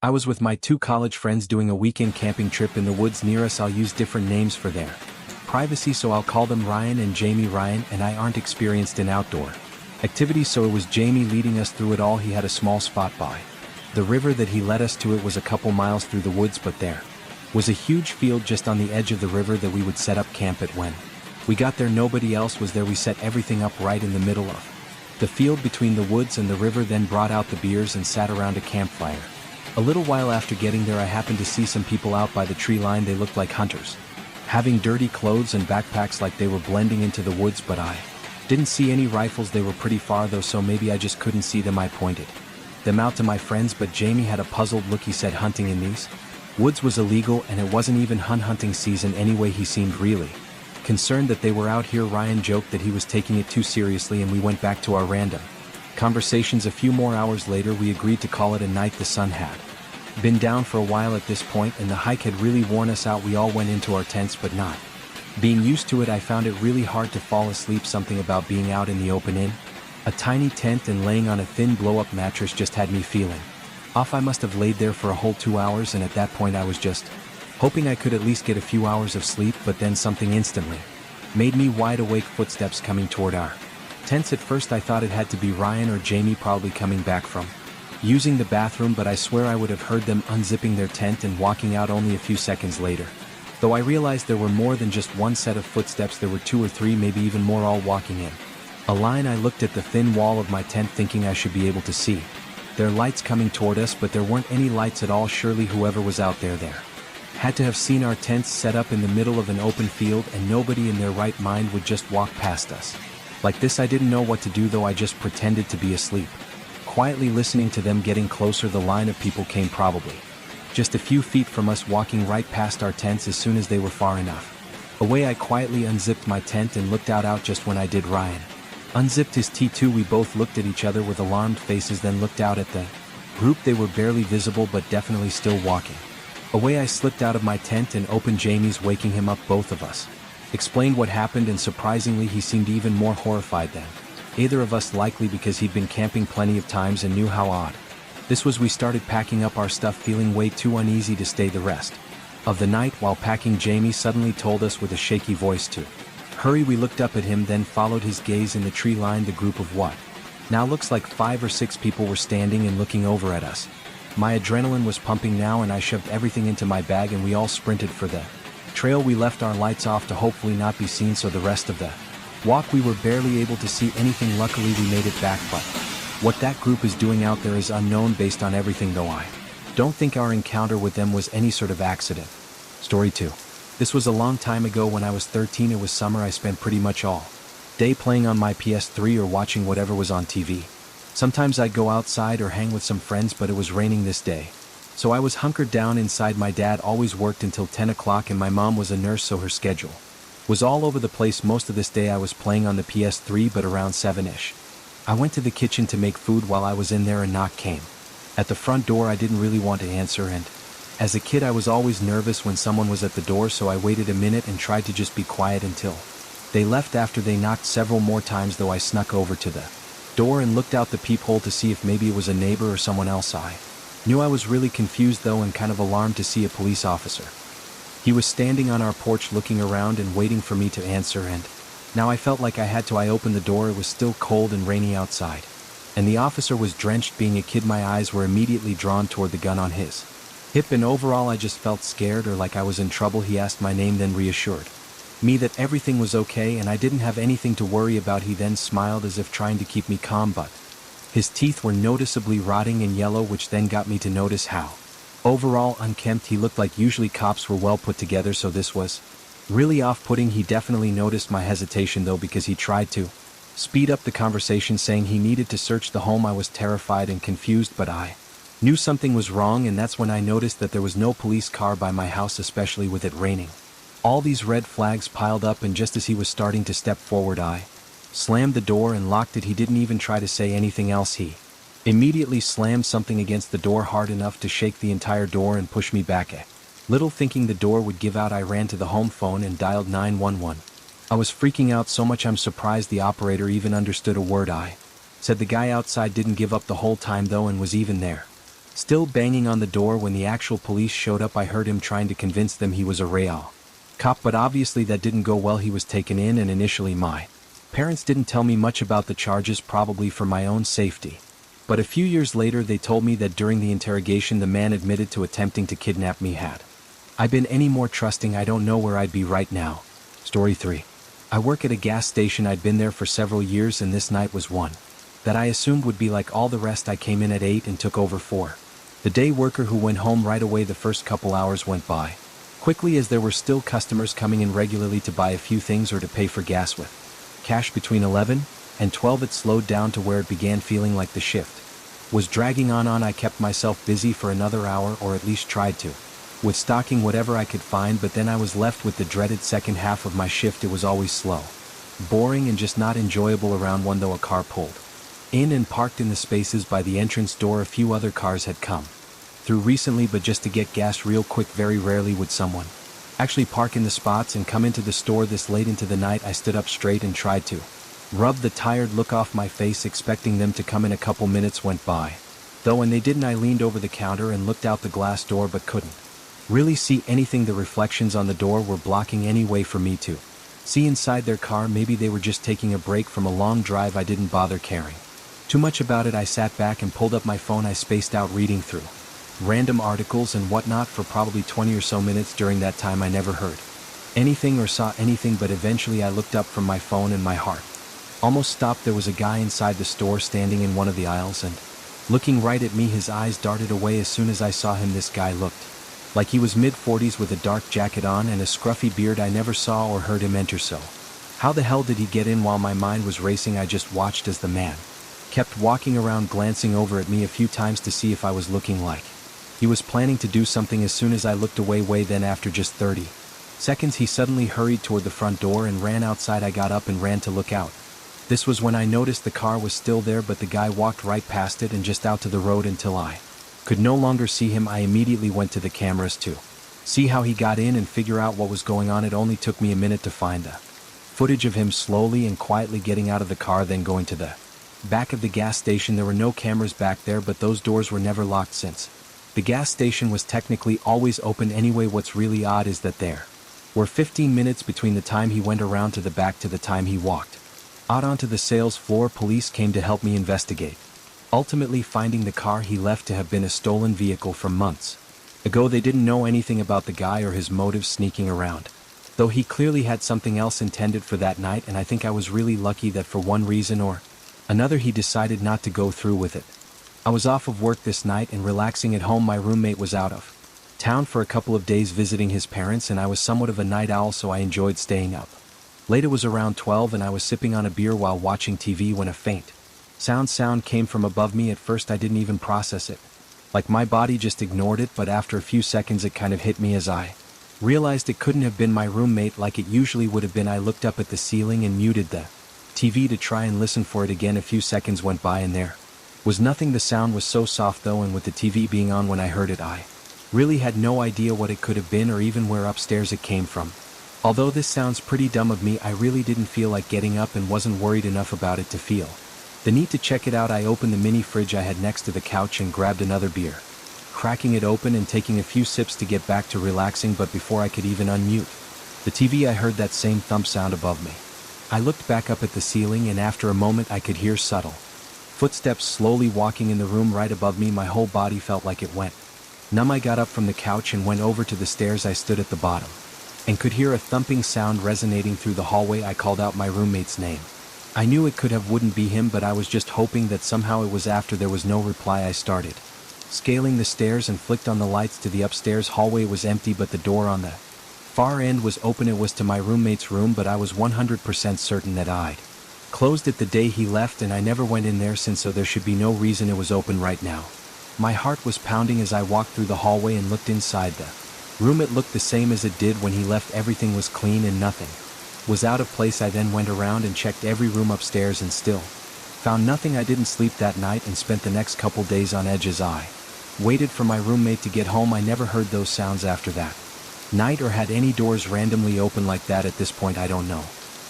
I was with my 2 college friends doing a weekend camping trip in the woods near us. I'll use different names for their privacy, so I'll call them Ryan and Jamie. Ryan and I aren't experienced in outdoor activities, so it was Jamie leading us through it all. He had a small spot by the river that he led us to. It was a couple miles through the woods, but there was a huge field just on the edge of the river that we would set up camp at. When we got there, nobody else was there. We set everything up right in the middle of the field between the woods and the river, then brought out the beers and sat around a campfire. A little while after getting there, I happened to see some people out by the tree line. They looked like hunters, having dirty clothes and backpacks, like they were blending into the woods, but I didn't see any rifles. They were pretty far though, so maybe I just couldn't see them. I pointed them out to my friends, but Jamie had a puzzled look. He said hunting in these woods was illegal, and it wasn't even hunting season anyway. He seemed really concerned that they were out here. Ryan joked that he was taking it too seriously, and we went back to our random conversations. A few more hours later, we agreed to call it a night. The sun had been down for a while at this point, and the hike had really worn us out. We all went into our tents, but not being used to it, I found it really hard to fall asleep. Something about being out in the open in a tiny tent and laying on a thin blow-up mattress just had me feeling off. I must have laid there for a whole 2 hours, and at that point I was just hoping I could at least get a few hours of sleep, but then something instantly made me wide awake. Footsteps coming toward our tents. At first I thought it had to be Ryan or Jamie, probably coming back from using the bathroom, but I swear I would have heard them unzipping their tent and walking out only a few seconds later. Though I realized there were more than just one set of footsteps. There were 2 or 3, maybe even more, all walking in a line. I looked at the thin wall of my tent, thinking I should be able to see their lights coming toward us, but there weren't any lights at all. Surely whoever was out there had to have seen our tents set up in the middle of an open field, and nobody in their right mind would just walk past us like this. I didn't know what to do though. I just pretended to be asleep, quietly listening to them getting closer. The line of people came probably just a few feet from us, walking right past our tents. As soon as they were far enough away, I quietly unzipped my tent and looked out. Just when I did, Ryan unzipped his T2. We both looked at each other with alarmed faces, then looked out at the group. They were barely visible, but definitely still walking away. I slipped out of my tent and opened Jamie's, waking him up. Both of us explained what happened, and surprisingly he seemed even more horrified than either of us, likely because he'd been camping plenty of times and knew how odd this was. We started packing up our stuff, feeling way too uneasy to stay the rest of the night. While packing, Jamie suddenly told us with a shaky voice to hurry. We looked up at him, then followed his gaze. In the tree line, the group of what now looks like 5 or 6 people were standing and looking over at us. My adrenaline was pumping now, and I shoved everything into my bag, and we all sprinted for the trail. We left our lights off to hopefully not be seen, so the rest of the walk we were barely able to see anything. Luckily we made it back, but what that group is doing out there is unknown. Based on everything though, I don't think our encounter with them was any sort of accident. Story 2. This was a long time ago when I was 13. It was summer. I spent pretty much all day playing on my PS3 or watching whatever was on TV. Sometimes I'd go outside or hang with some friends, but it was raining this day, so I was hunkered down inside. My dad always worked until 10 o'clock, and my mom was a nurse, so her schedule was all over the place. Most of this day I was playing on the PS3, but around 7ish, I went to the kitchen to make food. While I was in there, a knock came at the front door. I didn't really want to answer, and as a kid I was always nervous when someone was at the door, so I waited a minute and tried to just be quiet until they left. After they knocked several more times though, I snuck over to the door and looked out the peephole to see if maybe it was a neighbor or someone else. I knew I was really confused though, and kind of alarmed to see a police officer. He was standing on our porch looking around and waiting for me to answer, and now I felt like I had to. I opened the door. It was still cold and rainy outside, and the officer was drenched. Being a kid, my eyes were immediately drawn toward the gun on his hip, and overall I just felt scared, or like I was in trouble. He asked my name, then reassured me that everything was okay and I didn't have anything to worry about. He then smiled as if trying to keep me calm, but his teeth were noticeably rotting and yellow, which then got me to notice how overall unkempt he looked. Like usually cops were well put together, so this was really off-putting. He definitely noticed my hesitation though, because he tried to speed up the conversation, saying he needed to search the home. I was terrified and confused, but I knew something was wrong, and that's when I noticed that there was no police car by my house, especially with it raining. All these red flags piled up, and just as he was starting to step forward, I slammed the door and locked it. He didn't even try to say anything else. He immediately slammed something against the door hard enough to shake the entire door and push me back. Little thinking the door would give out, I ran to the home phone and dialed 911. I was freaking out so much I'm surprised the operator even understood a word I said. The guy outside didn't give up the whole time though, and was even there Still banging on the door when the actual police showed up. I heard him trying to convince them he was a real cop, but obviously that didn't go well. He was taken in, and initially my parents didn't tell me much about the charges, probably for my own safety. But a few years later they told me that during the interrogation the man admitted to attempting to kidnap me. Had I been any more trusting, I don't know where I'd be right now. Story 3. I work at a gas station. I'd been there for several years, and this night was one that I assumed would be like all the rest. I came in at 8 and took over for the day worker, who went home right away. The first couple hours went by quickly, as there were still customers coming in regularly to buy a few things or to pay for gas with cash. Between 11 and 12 it slowed down to where it began feeling like the shift was dragging on. I kept myself busy for another hour, or at least tried to, with stocking whatever I could find, but then I was left with the dreaded second half of my shift. It was always slow, boring, and just not enjoyable. Around 1 though, a car pulled in and parked in the spaces by the entrance door. A few other cars had come through recently, but just to get gas real quick. Very rarely would someone actually park in the spots and come into the store this late into the night. I stood up straight and tried to rub the tired look off my face, expecting them to come in. A couple minutes went by, though, and they didn't. I leaned over the counter and looked out the glass door, but couldn't really see anything. The reflections on the door were blocking any way for me to see inside their car. Maybe they were just taking a break from a long drive. I didn't bother caring too much about it. I sat back and pulled up my phone. I spaced out reading through random articles and whatnot for probably 20 or so minutes. During that time I never heard anything or saw anything, but eventually I looked up from my phone and my heart almost stopped. There was a guy inside the store, standing in one of the aisles and looking right at me. His eyes darted away as soon as I saw him. This guy looked like he was mid-40s with a dark jacket on and a scruffy beard. I never saw or heard him enter, so how the hell did he get in? While my mind was racing, I just watched as the man kept walking around, glancing over at me a few times to see if I was looking like he was planning to do something. As soon as I looked away, then after just 30 seconds he suddenly hurried toward the front door and ran outside. I got up and ran to look out. This was when I noticed the car was still there, but the guy walked right past it and just out to the road until I could no longer see him. I immediately went to the cameras to see how he got in and figure out what was going on. It only took me a minute to find the footage of him slowly and quietly getting out of the car, then going to the back of the gas station. There were no cameras back there, but those doors were never locked since the gas station was technically always open anyway. What's really odd is that there were 15 minutes between the time he went around to the back to the time he walked out onto the sales floor. Police came to help me investigate, ultimately finding the car he left to have been a stolen vehicle from months ago. They didn't know anything about the guy or his motives sneaking around, though he clearly had something else intended for that night, and I think I was really lucky that for one reason or another he decided not to go through with it. I was off of work this night and relaxing at home. My roommate was out of town for a couple of days visiting his parents, and I was somewhat of a night owl, so I enjoyed staying up late. It was around 12 and I was sipping on a beer while watching TV when a faint sound came from above me. At first I didn't even process it, like my body just ignored it, but after a few seconds it kind of hit me as I realized it couldn't have been my roommate like it usually would have been. I looked up at the ceiling and muted the TV to try and listen for it again. A few seconds went by and there was nothing. The sound was so soft though, and with the TV being on when I heard it, I really had no idea what it could have been or even where upstairs it came from. Although this sounds pretty dumb of me, I really didn't feel like getting up and wasn't worried enough about it to feel the need to check it out. I opened the mini fridge I had next to the couch and grabbed another beer, cracking it open and taking a few sips to get back to relaxing. But before I could even unmute the TV, I heard that same thump sound above me. I looked back up at the ceiling, and after a moment I could hear subtle footsteps slowly walking in the room right above me. My whole body felt like it went numb. I got up from the couch and went over to the stairs. I stood at the bottom and could hear a thumping sound resonating through the hallway. I called out my roommate's name. I knew it wouldn't be him, but I was just hoping that somehow it was. After there was no reply, I started scaling the stairs and flicked on the lights to the upstairs hallway. It was empty, but the door on the far end was open. It was to my roommate's room, but I was 100% certain that I'd closed it the day he left, and I never went in there since, so there should be no reason it was open right now. My heart was pounding as I walked through the hallway and looked inside the room. It looked the same as it did when he left. Everything was clean and nothing was out of place. I then went around and checked every room upstairs and still found nothing. I didn't sleep that night and spent the next couple days on edge as I waited for my roommate to get home. I never heard those sounds after that night or had any doors randomly open like that. At this point I don't know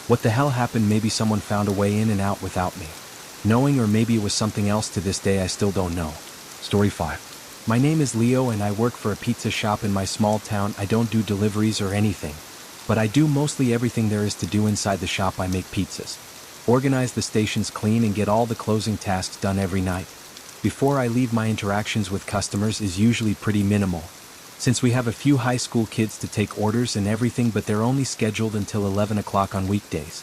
what the hell happened. Maybe someone found a way in and out without me knowing, or maybe it was something else. To this day I still don't know. Story 5. My name is Leo and I work for a pizza shop in my small town. I don't do deliveries or anything, but I do mostly everything there is to do inside the shop. I make pizzas, organize the stations, clean and get all the closing tasks done every night. Before I leave, my interactions with customers is usually pretty minimal, since we have a few high school kids to take orders and everything, but they're only scheduled until 11 o'clock on weekdays.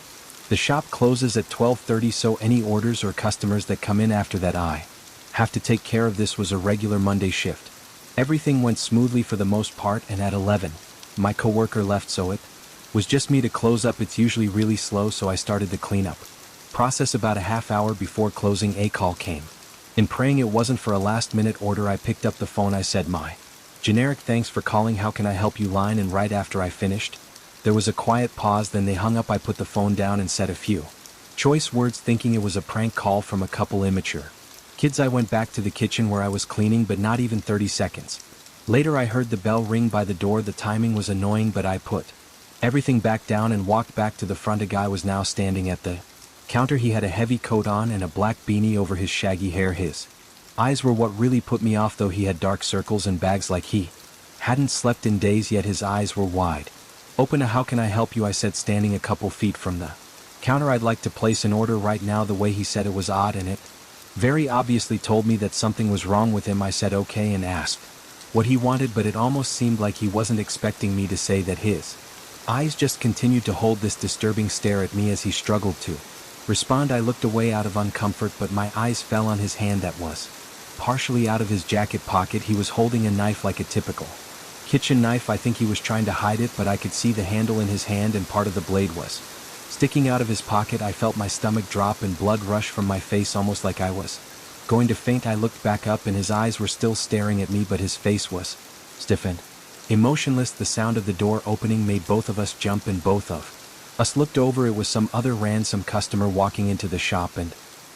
The shop closes at 12:30, so any orders or customers that come in after that I have to take care of. This was a regular Monday shift. Everything went smoothly for the most part, and at 11, my coworker left, so it was just me to close up. It's usually really slow, so I started the cleanup process about a half hour before closing. A call came. In praying it wasn't for a last-minute order, I picked up the phone. I said my generic "thanks for calling, how can I help you" line, and right after I finished, there was a quiet pause. Then they hung up. I put the phone down and said a few choice words, thinking it was a prank call from a couple immature kids. I went back to the kitchen where I was cleaning, but not even 30 seconds later I heard the bell ring by the door. The timing was annoying, but I put everything back down and walked back to the front. A guy was now standing at the counter. He had a heavy coat on and a black beanie over his shaggy hair. His eyes were what really put me off, though. He had dark circles and bags like he hadn't slept in days, yet his eyes were wide open. "How can I help you?" I said, standing a couple feet from the counter. "I'd like to place an order right now." The way he said it was odd, and it very obviously told me that something was wrong with him. I said okay and asked what he wanted, but it almost seemed like he wasn't expecting me to say that. His eyes just continued to hold this disturbing stare at me as he struggled to respond. I looked away out of uncomfort, but my eyes fell on his hand that was partially out of his jacket pocket. He was holding a knife, like a typical kitchen knife. I think he was trying to hide it, but I could see the handle in his hand and part of the blade was sticking out of his pocket. I felt my stomach drop and blood rush from my face, almost like I was going to faint. I looked back up and his eyes were still staring at me, but his face was stiffened, emotionless. The sound of the door opening made both of us jump, and both of us looked over. It was some other random customer walking into the shop, and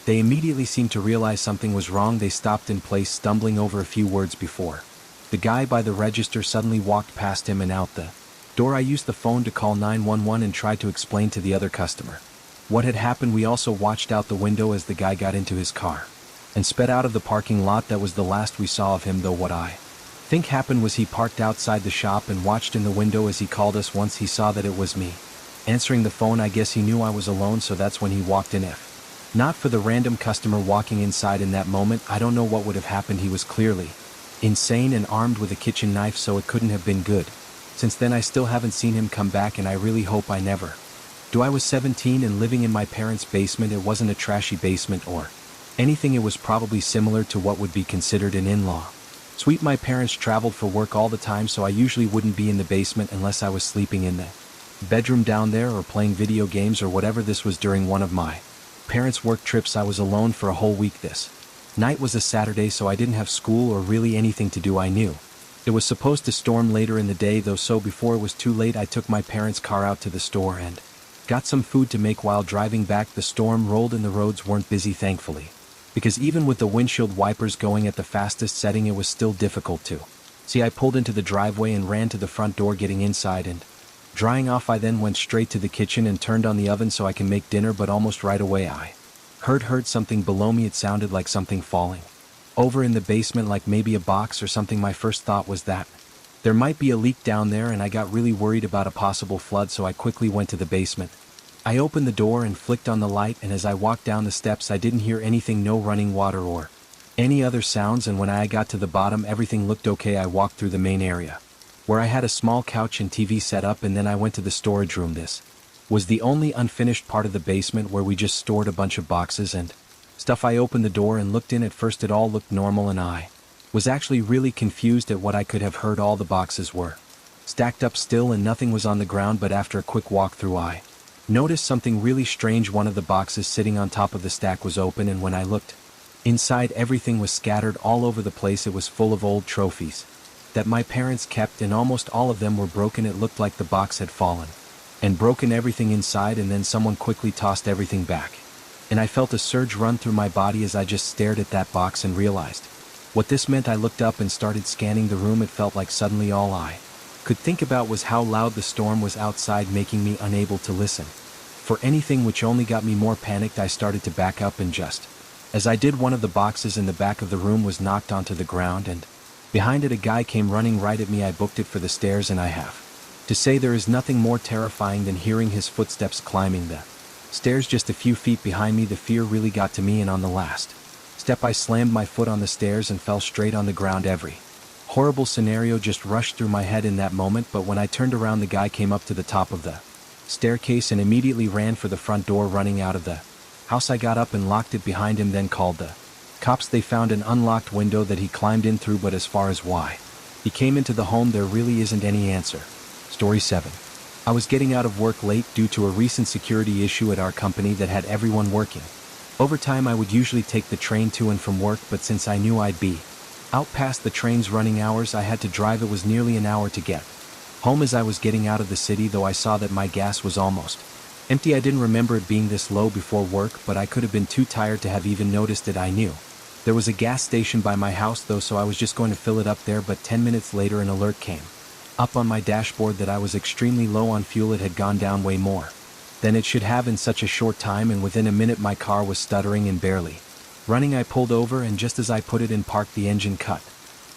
they immediately seemed to realize something was wrong. They stopped in place, stumbling over a few words before the guy by the register suddenly walked past him and out the door. I used the phone to call 911 and tried to explain to the other customer what had happened. We also watched out the window as the guy got into his car and sped out of the parking lot. That was the last we saw of him, though. What I think happened was he parked outside the shop and watched in the window as he called us. Once he saw that it was me answering the phone, I guess he knew I was alone, so that's when he walked in. If not for the random customer walking inside in that moment, I don't know what would have happened. He was clearly insane and armed with a kitchen knife, so it couldn't have been good. Since then I still haven't seen him come back, and I really hope I never do. I was 17 and living in my parents' basement. It wasn't a trashy basement or anything. It was probably similar to what would be considered an in-law suite. My parents traveled for work all the time, so I usually wouldn't be in the basement unless I was sleeping in the bedroom down there or playing video games or whatever. This was during one of my parents' work trips. I was alone for a whole week. This night was a Saturday, so I didn't have school or really anything to do. I knew it was supposed to storm later in the day, though, so before it was too late, I took my parents' car out to the store and got some food to make. While driving back, the storm rolled and the roads weren't busy, thankfully, because even with the windshield wipers going at the fastest setting, it was still difficult to see. I pulled into the driveway and ran to the front door. Getting inside and drying off, I then went straight to the kitchen and turned on the oven so I can make dinner, but almost right away I heard something below me. It sounded like something falling over in the basement, like maybe a box or something. My first thought was that there might be a leak down there, and I got really worried about a possible flood, so I quickly went to the basement. I opened the door and flicked on the light, and as I walked down the steps, I didn't hear anything, no running water or any other sounds, and when I got to the bottom, everything looked okay. I walked through the main area where I had a small couch and TV set up, and then I went to the storage room. This was the only unfinished part of the basement where we just stored a bunch of boxes and stuff. I opened the door and looked in. At first it all looked normal, and I was actually really confused at what I could have heard. All the boxes were stacked up still and nothing was on the ground, but after a quick walkthrough I noticed something really strange. One of the boxes sitting on top of the stack was open, and when I looked inside, everything was scattered all over the place. It was full of old trophies that my parents kept, and almost all of them were broken. It looked like the box had fallen and broken everything inside, and then someone quickly tossed everything back. And I felt a surge run through my body as I just stared at that box and realized what this meant. I looked up and started scanning the room. It felt like suddenly all I could think about was how loud the storm was outside, making me unable to listen for anything, which only got me more panicked. I started to back up, and just as I did, one of the boxes in the back of the room was knocked onto the ground, and Behind it a guy came running right at me. I booked it for the stairs, and I have to say there is nothing more terrifying than hearing his footsteps climbing the stairs just a few feet behind me. The fear really got to me, and on the last step I slammed my foot on the stairs and fell straight on the ground. Every horrible scenario just rushed through my head in that moment, but when I turned around the guy came up to the top of the staircase and immediately ran for the front door. Running out of the house, I got up and locked it behind him, then called the cops. They found an unlocked window that he climbed in through, but as far as why he came into the home, there really isn't any answer. Story 7. I was getting out of work late due to a recent security issue at our company that had everyone working overtime. I would usually take the train to and from work, but since I knew I'd be out past the train's running hours, I had to drive. It was nearly an hour to get home. As I was getting out of the city, though, I saw that my gas was almost empty. I didn't remember it being this low before work, but I could have been too tired to have even noticed it. I knew there was a gas station by my house though, so I was just going to fill it up there, but 10 minutes later an alert came up on my dashboard that I was extremely low on fuel. It had gone down way more than it should have in such a short time, and within a minute my car was stuttering and barely running. I pulled over, and just as I put it in park, the engine cut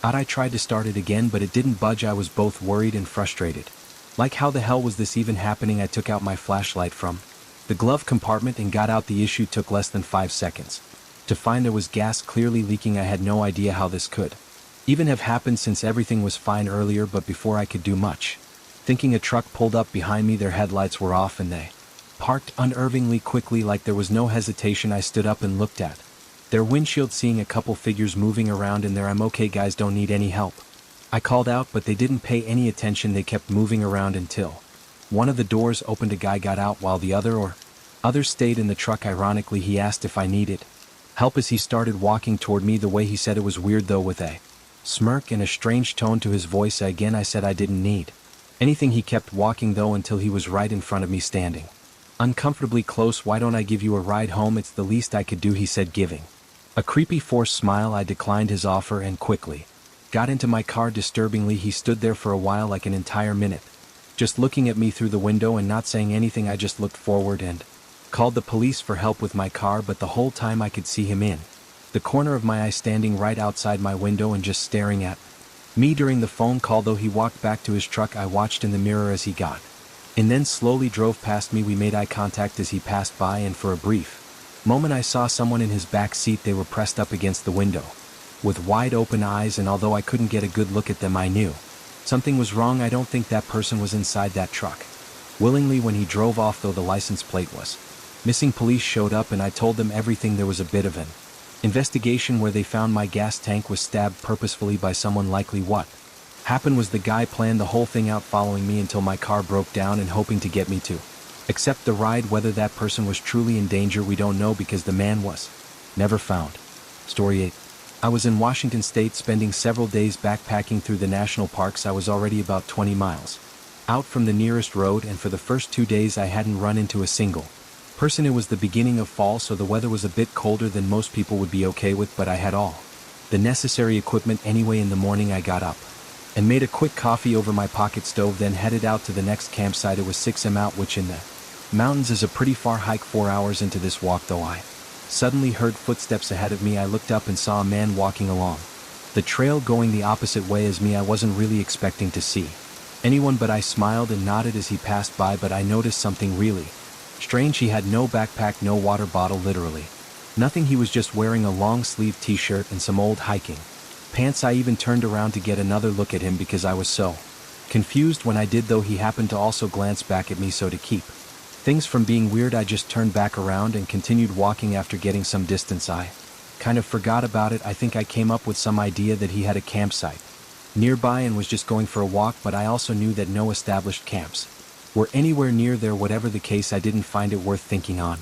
out. I tried to start it again, but it didn't budge. I was both worried and frustrated. Like, how the hell was this even happening? I took out my flashlight from the glove compartment and got out. The issue took less than 5 seconds to find there was gas clearly leaking. I had no idea how this could even have happened, since everything was fine earlier, but before I could do much thinking, a truck pulled up behind me. Their headlights were off and they parked unnervingly quickly, like there was no hesitation. I stood up and looked at their windshield, seeing a couple figures moving around in there. I'm okay guys, don't need any help, I called out, but they didn't pay any attention. They kept moving around until one of the doors opened. A guy got out while the others stayed in the truck. Ironically, he asked if I needed help as he started walking toward me. The way he said it was weird though, with a smirk and a strange tone to his voice. Again, I said I didn't need anything. He kept walking though until he was right in front of me, standing uncomfortably close. Why don't I give you a ride home? It's the least I could do, he said, giving a creepy forced smile. I declined his offer and quickly got into my car. Disturbingly, he stood there for a while, like an entire minute, just looking at me through the window and not saying anything. I just looked forward and called the police for help with my car, but the whole time I could see him in the corner of my eye, standing right outside my window and just staring at me during the phone call. Though he walked back to his truck, I watched in the mirror as he got and then slowly drove past me. We made eye contact as he passed by, and for a brief moment I saw someone in his back seat. They were pressed up against the window with wide open eyes, and although I couldn't get a good look at them, I knew something was wrong. I don't think that person was inside that truck willingly when he drove off, though the license plate was missing. Police showed up and I told them everything. There was a bit of an investigation where they found my gas tank was stabbed purposefully by someone. Likely what happened was the guy planned the whole thing out, following me until my car broke down and hoping to get me to accept the ride. Whether that person was truly in danger, we don't know, because the man was never found. Story 8. I was in Washington State, spending several days backpacking through the national parks. I was already about 20 miles out from the nearest road, and for the first 2 days I hadn't run into a single person. It was the beginning of fall, so the weather was a bit colder than most people would be okay with, but I had all the necessary equipment anyway. In the morning I got up and made a quick coffee over my pocket stove, then headed out to the next campsite. It was 6 mi out, which in the mountains is a pretty far hike. 4 hours into this walk though, I suddenly heard footsteps ahead of me. I looked up and saw a man walking along the trail, going the opposite way as me. I wasn't really expecting to see anyone, but I smiled and nodded as he passed by. But I noticed something really strange. He had no backpack, no water bottle, literally nothing. He was just wearing a long-sleeved t-shirt and some old hiking pants. I even turned around to get another look at him because I was so confused. When I did though, he happened to also glance back at me, so to keep things from being weird, I just turned back around and continued walking. After getting some distance, I kind of forgot about it. I think I came up with some idea that he had a campsite nearby and was just going for a walk, but I also knew that no established camps were anywhere near there. Whatever the case, I didn't find it worth thinking on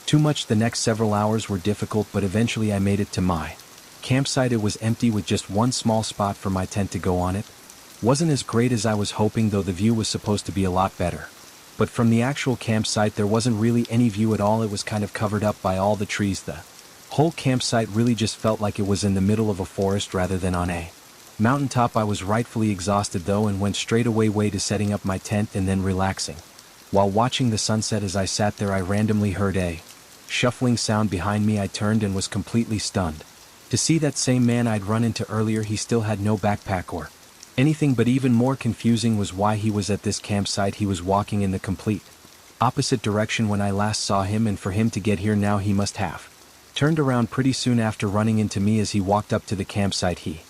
too much. The next several hours were difficult, but eventually I made it to my campsite. It was empty, with just one small spot for my tent to go on. It wasn't as great as I was hoping, though the view was supposed to be a lot better. But from the actual campsite there wasn't really any view at all. It was kind of covered up by all the trees. The whole campsite really just felt like it was in the middle of a forest rather than on a mountaintop. I was rightfully exhausted though, and went straight away to setting up my tent and then relaxing while watching the sunset. As I sat there, I randomly heard a shuffling sound behind me. I turned and was completely stunned To see that same man I'd run into earlier, he still had no backpack or anything, but even more confusing was why he was at this campsite. He was walking in the complete opposite direction when I last saw him, and for him to get here now, he must have turned around pretty soon after running into me. As he walked up to the campsite, he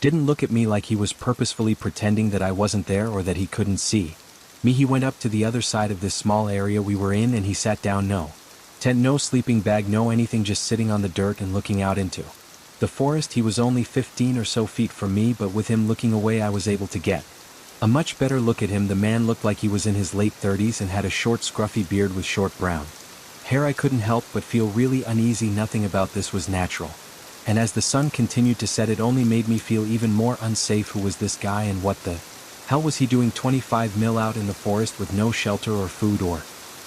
didn't look at me like he was purposefully pretending that I wasn't there or that he couldn't see me. He went up to the other side of this small area we were in and he sat down. No tent, no sleeping bag, no anything, just sitting on the dirt and looking out into the forest. He was only 15 or so feet from me, but with him looking away I was able to get a much better look at him. The man looked like he was in his late 30s and had a short scruffy beard with short brown hair. I couldn't help but feel really uneasy. Nothing about this was natural, and as the sun continued to set it only made me feel even more unsafe. Who was this guy and what the hell was he doing 25 mil out in the forest with no shelter or food or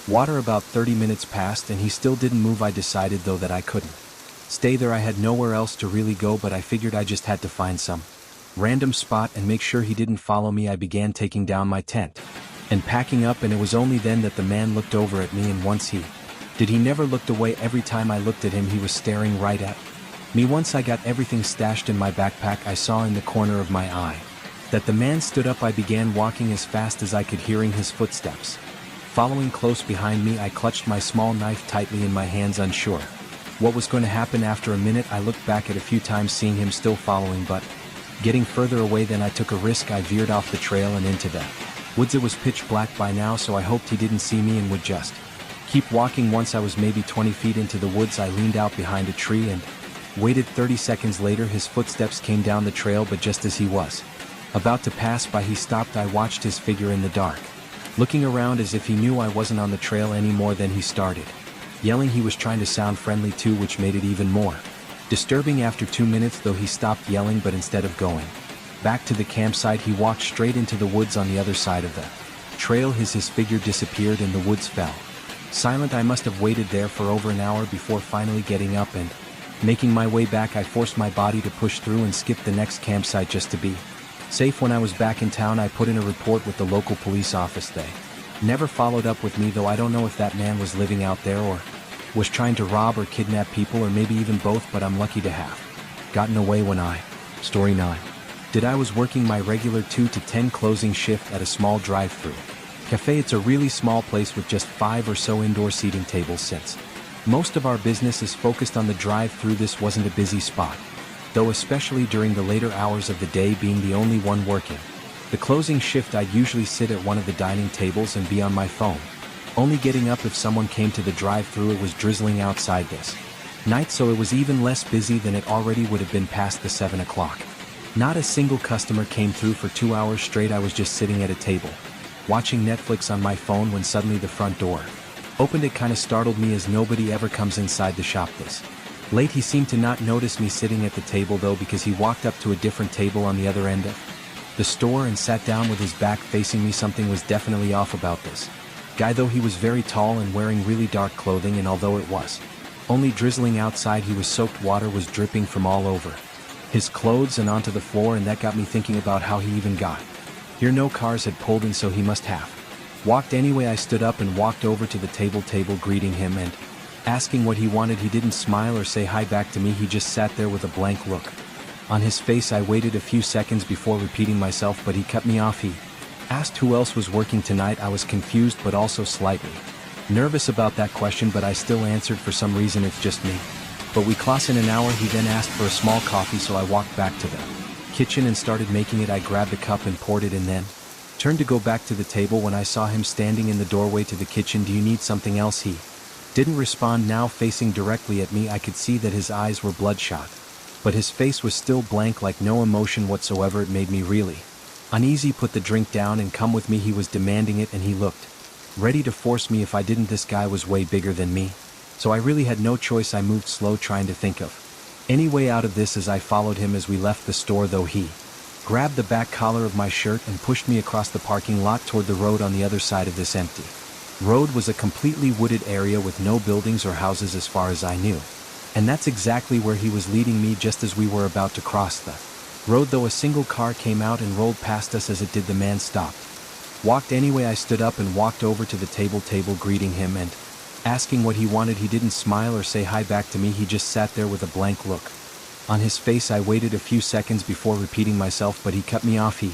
water? About 30 minutes passed and he still didn't move. I decided though that I couldn't stay there. I had nowhere else to really go, but I figured I just had to find some random spot and make sure he didn't follow me. I began taking down my tent and packing up, and it was only then that the man looked over at me, and once he did, he never looked away. Every time I looked at him, he was staring right at me. Once I got everything stashed in my backpack, I saw in the corner of my eye that the man stood up. I began walking as fast as I could, hearing his footsteps following close behind me. I clutched my small knife tightly in my hands, unsure what was going to happen. After a minute, I looked back at a few times, seeing him still following, but getting further away. Then I took a risk. I veered off the trail and into the woods. It was pitch black by now, so I hoped he didn't see me and would just keep walking. Once I was maybe 20 feet into the woods, I leaned out behind a tree and waited. 30 seconds later, his footsteps came down the trail, but just as he was about to pass by, he stopped. I watched his figure in the dark, looking around as if he knew I wasn't on the trail anymore. Then he started yelling. He was trying to sound friendly too, which made it even more disturbing. After 2 minutes though, he stopped yelling, but instead of going back to the campsite, he walked straight into the woods on the other side of the trail. His figure disappeared and the woods fell silent. I must have waited there for over an hour before finally getting up and making my way back. I forced my body to push through and skip the next campsite just to be safe. When I was back in town, I put in a report with the local police office. They never followed up with me, though. I don't know if that man was living out there or was trying to rob or kidnap people, or maybe even both, but I'm lucky to have gotten away when Story 9. I was working my regular 2 to 10 closing shift at a small drive-through cafe. It's a really small place with just 5 or so indoor seating tables. Since most of our business is focused on the drive-through, this wasn't a busy spot, though, especially during the later hours of the day. Being the only one working the closing shift, I'd usually sit at one of the dining tables and be on my phone, only getting up if someone came to the drive-through. It was drizzling outside this night, so it was even less busy than it already would have been past the 7 o'clock. Not a single customer came through for 2 hours straight. I was just sitting at a table, watching Netflix on my phone, when suddenly the front door opened. It kind of startled me, as nobody ever comes inside the shop this late. He seemed to not notice me sitting at the table though, because he walked up to a different table on the other end of the store and sat down with his back facing me. Something was definitely off about this guy though. He was very tall and wearing really dark clothing, and although it was only drizzling outside, he was soaked. Water was dripping from all over his clothes and onto the floor, and that got me thinking about how he even got here. No cars had pulled in, so he must have walked anyway. I stood up and walked over to the table, greeting him and asking what he wanted. He didn't smile or say hi back to me. He just sat there with a blank look on his face. I waited a few seconds before repeating myself, but he cut me off. He asked who else was working tonight. I was confused but also slightly nervous about that question, but I still answered. For some reason, it's just me. But we class in an hour. He then asked for a small coffee, so I walked back to the kitchen and started making it. I grabbed a cup and poured it in, then turned to go back to the table when I saw him standing in the doorway to the kitchen. "Do you need something else?" He didn't respond. Now facing directly at me, I could see that his eyes were bloodshot, but his face was still blank, like no emotion whatsoever. It made me really uneasy. "Put the drink down and come with me," he was demanding it, and he looked ready to force me if I didn't. This guy was way bigger than me, so I really had no choice. I moved slow, trying to think of any way out of this as I followed him. As we left the store though, he grabbed the back collar of my shirt and pushed me across the parking lot toward the road on the other side of this empty road. Was a completely wooded area with no buildings or houses as far as I knew, and that's exactly where he was leading me. Just as we were about to cross the road though, a single car came out and rolled past us. As it did, the man stopped, walked anyway. I stood up and walked over to the table, greeting him and asking what he wanted. He didn't smile or say hi back to me. He just sat there with a blank look On his face I waited a few seconds before repeating myself, but he cut me off. He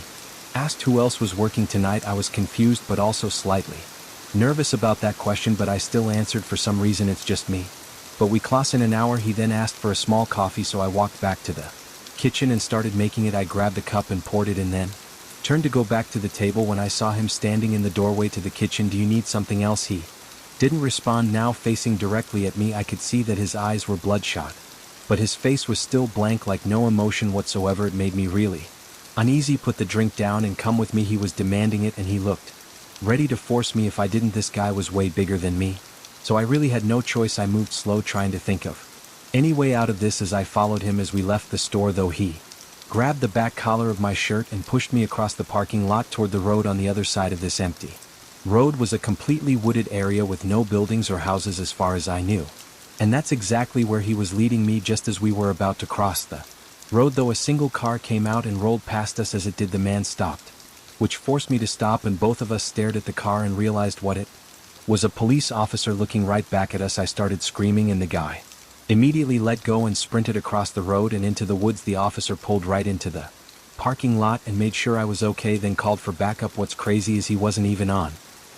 asked who else was working tonight. I was confused but also slightly nervous about that question, but I still answered for some reason, it's just me. But we close in an hour. He then asked for a small coffee, so I walked back to the kitchen and started making it. I grabbed the cup and poured it in, then turned to go back to the table when I saw him standing in the doorway to the kitchen. Do you need something else? He didn't respond. Now facing directly at me, I could see that his eyes were bloodshot, but his face was still blank, like no emotion whatsoever. It made me really uneasy. Put the drink down and come with me, he was demanding it, and he looked ready to force me if I didn't. This guy was way bigger than me, so I really had no choice. I moved slow, trying to think of any way out of this as I followed him as we left the store, though he grabbed the back collar of my shirt and pushed me across the parking lot toward the road. On the other side of this empty road was a completely wooded area with no buildings or houses as far as I knew, and that's exactly where he was leading me. Just as we were about to cross the road, though, a single car came out and rolled past us. As it did, the man stopped, which forced me to stop, and both of us stared at the car and realized what it was: a police officer looking right back at us. I started screaming, and the guy immediately let go and sprinted across the road and into the woods. The officer pulled right into the parking lot and made sure I was okay, then called for backup. What's crazy is he wasn't even on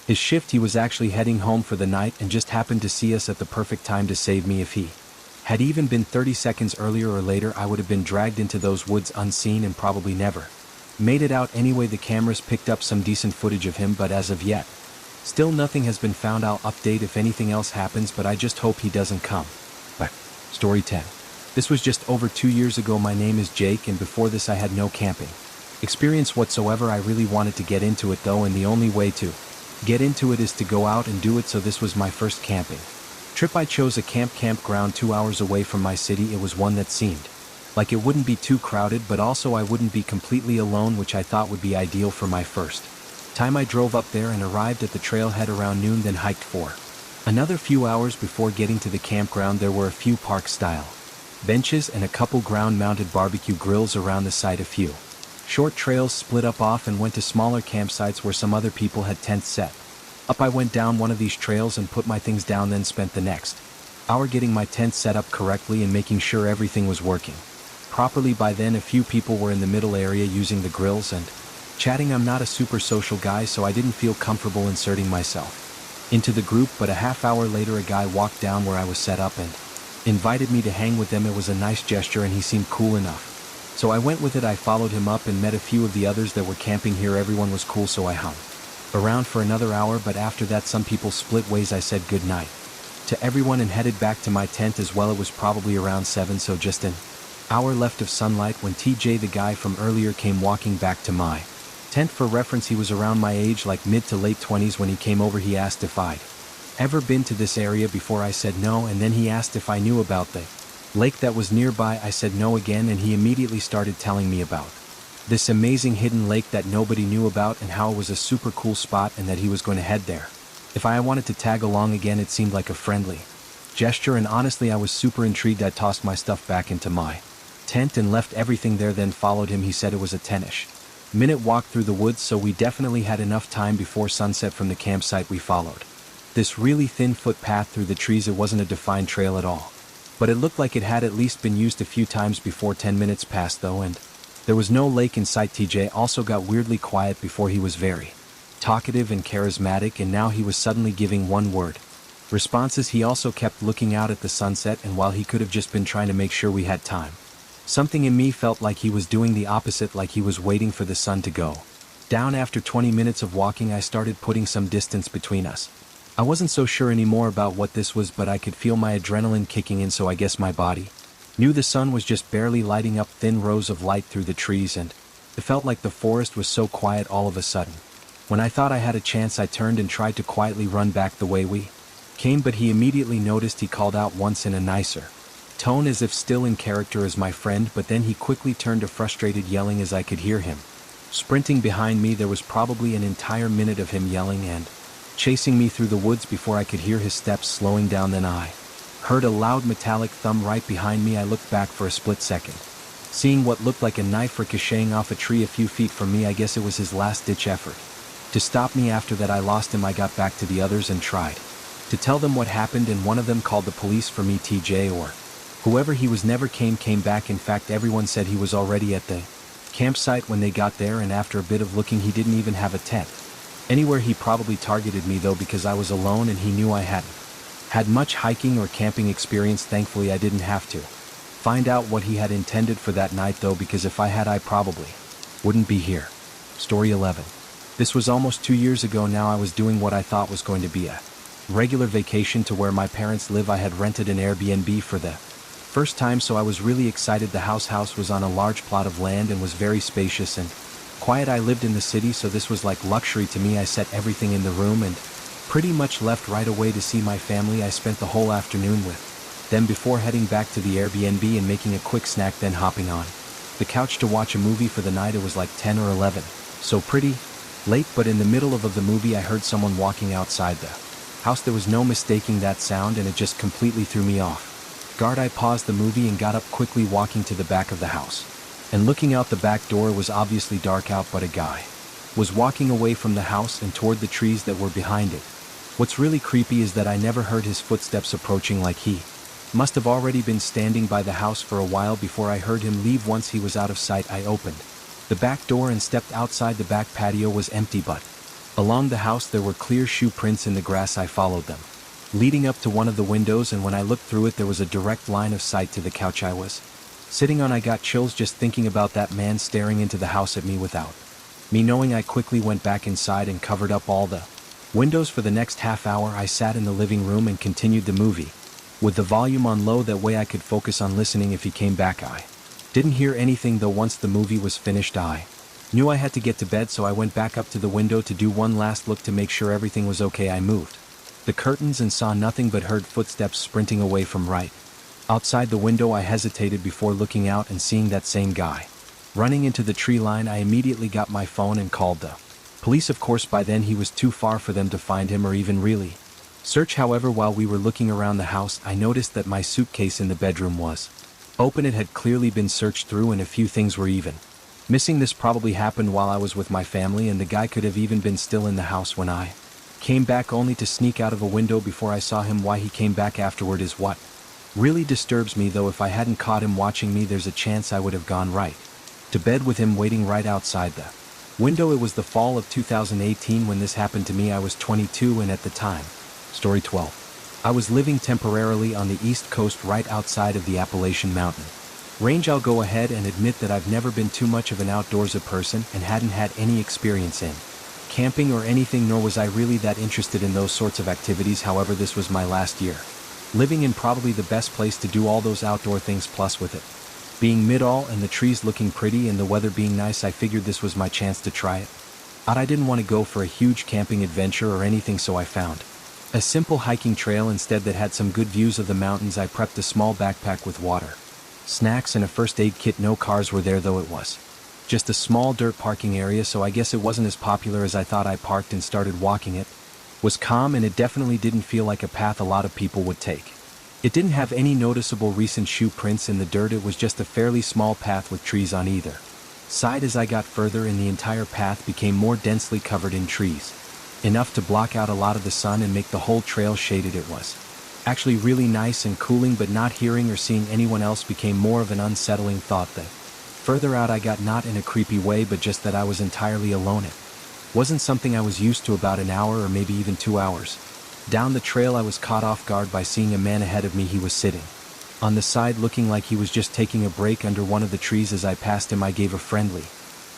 his shift. He was actually heading home for the night and just happened to see us at the perfect time to save me. If he had even been 30 seconds earlier or later, I would have been dragged into those woods unseen and probably never made it out. Anyway, the cameras picked up some decent footage of him, but as of yet, still nothing has been found. I'll update if anything else happens, but I just hope he doesn't come. But Story 10. This was just over 2 years ago. My name is Jake, and before this I had no camping experience whatsoever. I really wanted to get into it though, and the only way to get into it is to go out and do it, so this was my first camping trip. I chose a campground 2 hours away from my city. It was one that seemed like it wouldn't be too crowded, but also I wouldn't be completely alone, which I thought would be ideal for my first time. I drove up there and arrived at the trailhead around noon, then hiked for another few hours before getting to the campground. There were a few park-style benches and a couple ground-mounted barbecue grills around the site. A few short trails split up off and went to smaller campsites where some other people had tents set up. I went down one of these trails and put my things down, then spent the next hour getting my tent set up correctly and making sure everything was working properly. By then, a few people were in the middle area using the grills and chatting. I'm not a super social guy, so I didn't feel comfortable inserting myself into the group, but a half hour later a guy walked down where I was set up and invited me to hang with them. It was a nice gesture and he seemed cool enough, so I went with it. I followed him up and met a few of the others that were camping here. Everyone was cool, so I hung around for another hour, but after that some people split ways. I said good night to everyone and headed back to my tent as well. It was probably around 7, so just an hour left of sunlight when TJ, the guy from earlier, came walking back to my tent. For reference, he was around my age, like mid to late 20s. When he came over, he asked if I'd ever been to this area before. I said no, and then he asked if I knew about the lake that was nearby. I said no again, and he immediately started telling me about this amazing hidden lake that nobody knew about and how it was a super cool spot and that he was going to head there if I wanted to tag along again. It seemed like a friendly gesture, and honestly I was super intrigued. I tossed my stuff back into my tent and left everything there, then followed him. He said it was a 10-ish minute walk through the woods, so we definitely had enough time before sunset. From the campsite we followed this really thin footpath through the trees. It wasn't a defined trail at all, but it looked like it had at least been used a few times before. 10 minutes passed though, and there was no lake in sight. TJ also got weirdly quiet. Before he was very talkative and charismatic, and now he was suddenly giving one-word responses. He also kept looking out at the sunset, and while he could have just been trying to make sure we had time, something in me felt like he was doing the opposite, like he was waiting for the sun to go down. After 20 minutes of walking, I started putting some distance between us. I wasn't so sure anymore about what this was, but I could feel my adrenaline kicking in, so I guess my body knew the sun was just barely lighting up thin rows of light through the trees, and it felt like the forest was so quiet all of a sudden. When I thought I had a chance, I turned and tried to quietly run back the way we came, but he immediately noticed. He called out once in a nicer tone, as if still in character as my friend, but then he quickly turned to frustrated yelling as I could hear him sprinting behind me. There was probably an entire minute of him yelling and chasing me through the woods before I could hear his steps slowing down. Then I heard a loud metallic thump right behind me. I looked back for a split second, seeing what looked like a knife ricocheting off a tree a few feet from me. I guess it was his last-ditch effort to stop me. After that I lost him. I got back to the others and tried to tell them what happened, and one of them called the police for me. TJ, or Whoever he was never came back. In fact, everyone said he was already at the campsite when they got there, and after a bit of looking he didn't even have a tent. Anywhere. He probably targeted me though, because I was alone and he knew I hadn't had much hiking or camping experience. Thankfully I didn't have to find out what he had intended for that night though, because if I had I probably wouldn't be here. Story 11. This was almost 2 years ago now. I was doing what I thought was going to be a regular vacation to where my parents live. I had rented an Airbnb for the first time, so I was really excited. The house was on a large plot of land and was very spacious and quiet. I lived in the city, so this was like luxury to me. I set everything in the room and pretty much left right away to see my family. I spent the whole afternoon with them before heading back to the Airbnb and making a quick snack, then hopping on the couch to watch a movie for the night. It was like 10 or 11, so pretty late, but in the middle of the movie I heard someone walking outside the house. There was no mistaking that sound, and it just completely threw me off guard. I paused the movie and got up quickly, walking to the back of the house and looking out the back door. It was obviously dark out, but a guy was walking away from the house and toward the trees that were behind it. What's really creepy is that I never heard his footsteps approaching, like he must have already been standing by the house for a while before I heard him leave. Once he was out of sight, I opened the back door and stepped outside. The back patio was empty, but along the house there were clear shoe prints in the grass. I followed them, leading up to one of the windows, and when I looked through it there was a direct line of sight to the couch I was sitting on. I got chills just thinking about that man staring into the house at me without me knowing. I quickly went back inside and covered up all the windows. For the next half hour I sat in the living room and continued the movie with the volume on low. That way I could focus on listening if he came back. I didn't hear anything though. Once the movie was finished I knew I had to get to bed, so I went back up to the window to do one last look to make sure everything was okay. I moved the curtains and saw nothing, but heard footsteps sprinting away from right outside the window. I hesitated before looking out and seeing that same guy running into the tree line. I immediately got my phone and called the police. Of course by then he was too far for them to find him or even really search. However, while we were looking around the house I noticed that my suitcase in the bedroom was open. It had clearly been searched through and a few things were even missing. This probably happened while I was with my family, and the guy could have even been still in the house when I came back, only to sneak out of a window before I saw him. Why he came back afterward is what really disturbs me though. If I hadn't caught him watching me, there's a chance I would have gone right to bed with him waiting right outside the window. It was the fall of 2018 when this happened to me. I was 22 and at the time, Story 12, I was living temporarily on the East Coast right outside of the Appalachian Mountain range. I'll go ahead and admit that I've never been too much of an outdoorsy person and hadn't had any experience in camping or anything, nor was I really that interested in those sorts of activities. However, this was my last year living in probably the best place to do all those outdoor things, plus with it being mid-fall and the trees looking pretty and the weather being nice, I figured this was my chance to try it out. I didn't want to go for a huge camping adventure or anything, so I found a simple hiking trail instead that had some good views of the mountains. I prepped a small backpack with water, snacks, and a first aid kit. No cars were there though. It was just a small dirt parking area, so I guess it wasn't as popular as I thought. I parked and started walking. It was calm and it definitely didn't feel like a path a lot of people would take. It didn't have any noticeable recent shoe prints in the dirt. It was just a fairly small path with trees on either side. As I got further in, the entire path became more densely covered in trees, enough to block out a lot of the sun and make the whole trail shaded. It was actually really nice and cooling, but not hearing or seeing anyone else became more of an unsettling thought. That further out I got, not in a creepy way, but just that I was entirely alone. It wasn't something I was used to. About an hour or maybe even 2 hours down the trail I was caught off guard by seeing a man ahead of me. He was sitting on the side looking like he was just taking a break under one of the trees. As I passed him I gave a friendly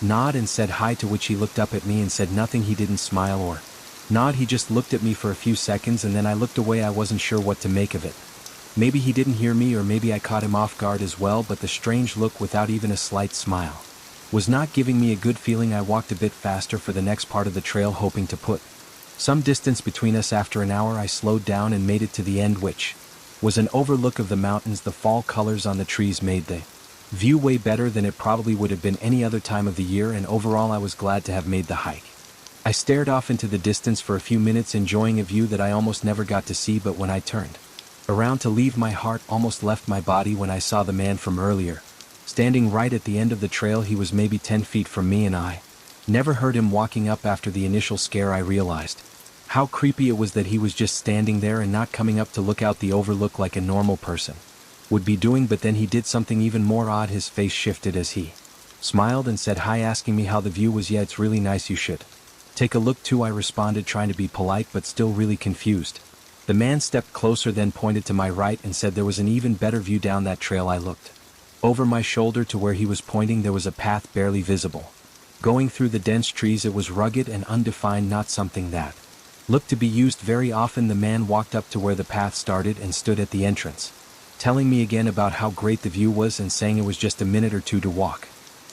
nod and said hi, to which he looked up at me and said nothing. He didn't smile or nod, he just looked at me for a few seconds and then I looked away. I wasn't sure what to make of it. Maybe he didn't hear me or maybe I caught him off guard as well, but the strange look without even a slight smile was not giving me a good feeling. I walked a bit faster for the next part of the trail, hoping to put some distance between us. After an hour I slowed down and made it to the end, which was an overlook of the mountains. The fall colors on the trees made the view way better than it probably would have been any other time of the year, and overall I was glad to have made the hike. I stared off into the distance for a few minutes, enjoying a view that I almost never got to see, but when I turned around to leave, my heart almost left my body when I saw the man from earlier standing right at the end of the trail. He was maybe 10 feet from me and I never heard him walking up. After the initial scare I realized how creepy it was that he was just standing there and not coming up to look out the overlook like a normal person. would be doing, but then he did something even more odd. His face shifted as he smiled and said hi, asking me how the view was. Yeah, it's really nice, you should take a look too, I responded, trying to be polite but still really confused. The man stepped closer, then pointed to my right and said there was an even better view down that trail. I looked over my shoulder to where he was pointing. There was a path barely visible going through the dense trees. It was rugged and undefined, not something that looked to be used very often. The man walked up to where the path started and stood at the entrance, telling me again about how great the view was and saying it was just a minute or two to walk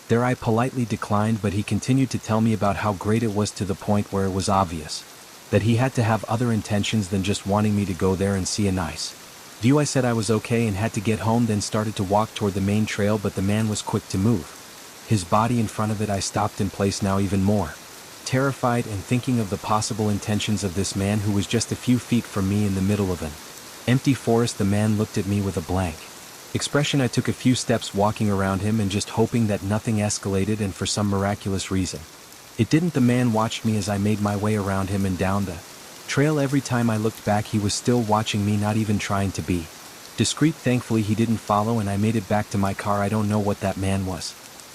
there. I politely declined, but he continued to tell me about how great it was, to the point where it was obvious that he had to have other intentions than just wanting me to go there and see a nice view. I said I was okay and had to get home, then started to walk toward the main trail, but the man was quick to move his body in front of it. I stopped in place, now even more terrified and thinking of the possible intentions of this man who was just a few feet from me in the middle of an empty forest. The man looked at me with a blank expression. I took a few steps walking around him and just hoping that nothing escalated, and for some miraculous reason it didn't. The man watched me as I made my way around him and down the trail. Every time I looked back, he was still watching me, not even trying to be discreet. Thankfully he didn't follow, and I made it back to my car. I don't know what that man was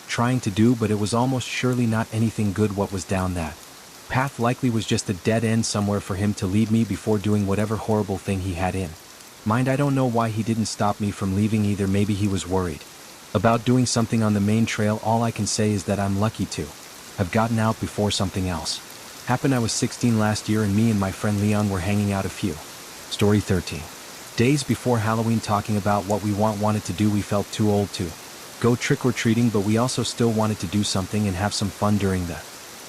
trying to do, but it was almost surely not anything good. What was down that path likely was just a dead end somewhere for him to lead me before doing whatever horrible thing he had in mind. I don't know why he didn't stop me from leaving either. Maybe he was worried about doing something on the main trail. All I can say is that I'm lucky to have gotten out before something else happened. I was 16 last year, and me and my friend Leon were hanging out a few Story 13 days before Halloween, talking about what we wanted to do. We felt too old to go trick-or-treating, but we also still wanted to do something and have some fun during the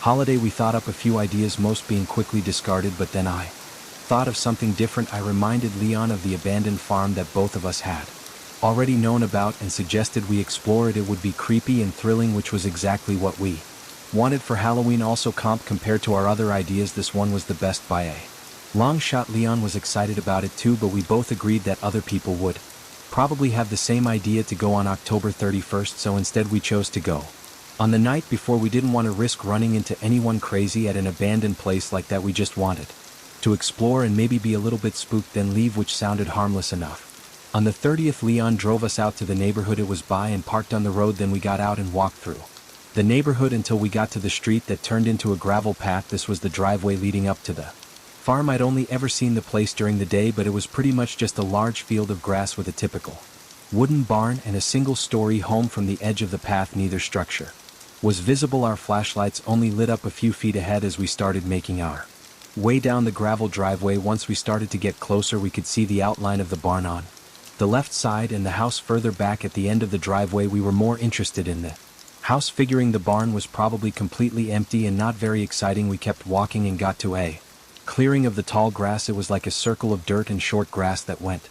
holiday. We thought up a few ideas, most being quickly discarded, but then I thought of something different. I reminded Leon of the abandoned farm that both of us had already known about and suggested we explore it. It would be creepy and thrilling, which was exactly what we wanted for Halloween. Also, compared to our other ideas, this one was the best by a long shot. Leon was excited about it too, but we both agreed that other people would probably have the same idea to go on October 31st, so instead we chose to go on the night before. We didn't want to risk running into anyone crazy at an abandoned place like that. We just wanted to explore and maybe be a little bit spooked, then leave, which sounded harmless enough. On the 30th, Leon drove us out to the neighborhood it was by and parked on the road. Then we got out and walked through the neighborhood until we got to the street that turned into a gravel path. This was the driveway leading up to the farm. I'd only ever seen the place during the day, but it was pretty much just a large field of grass with a typical wooden barn and a single-story home. From the edge of the path, neither structure was visible. Our flashlights only lit up a few feet ahead as we started making our way down the gravel driveway. Once we started to get closer, we could see the outline of the barn on the left side and the house further back at the end of the driveway. We were more interested in the house, figuring the barn was probably completely empty and not very exciting. We kept walking and got to a clearing of the tall grass. It was like a circle of dirt and short grass that went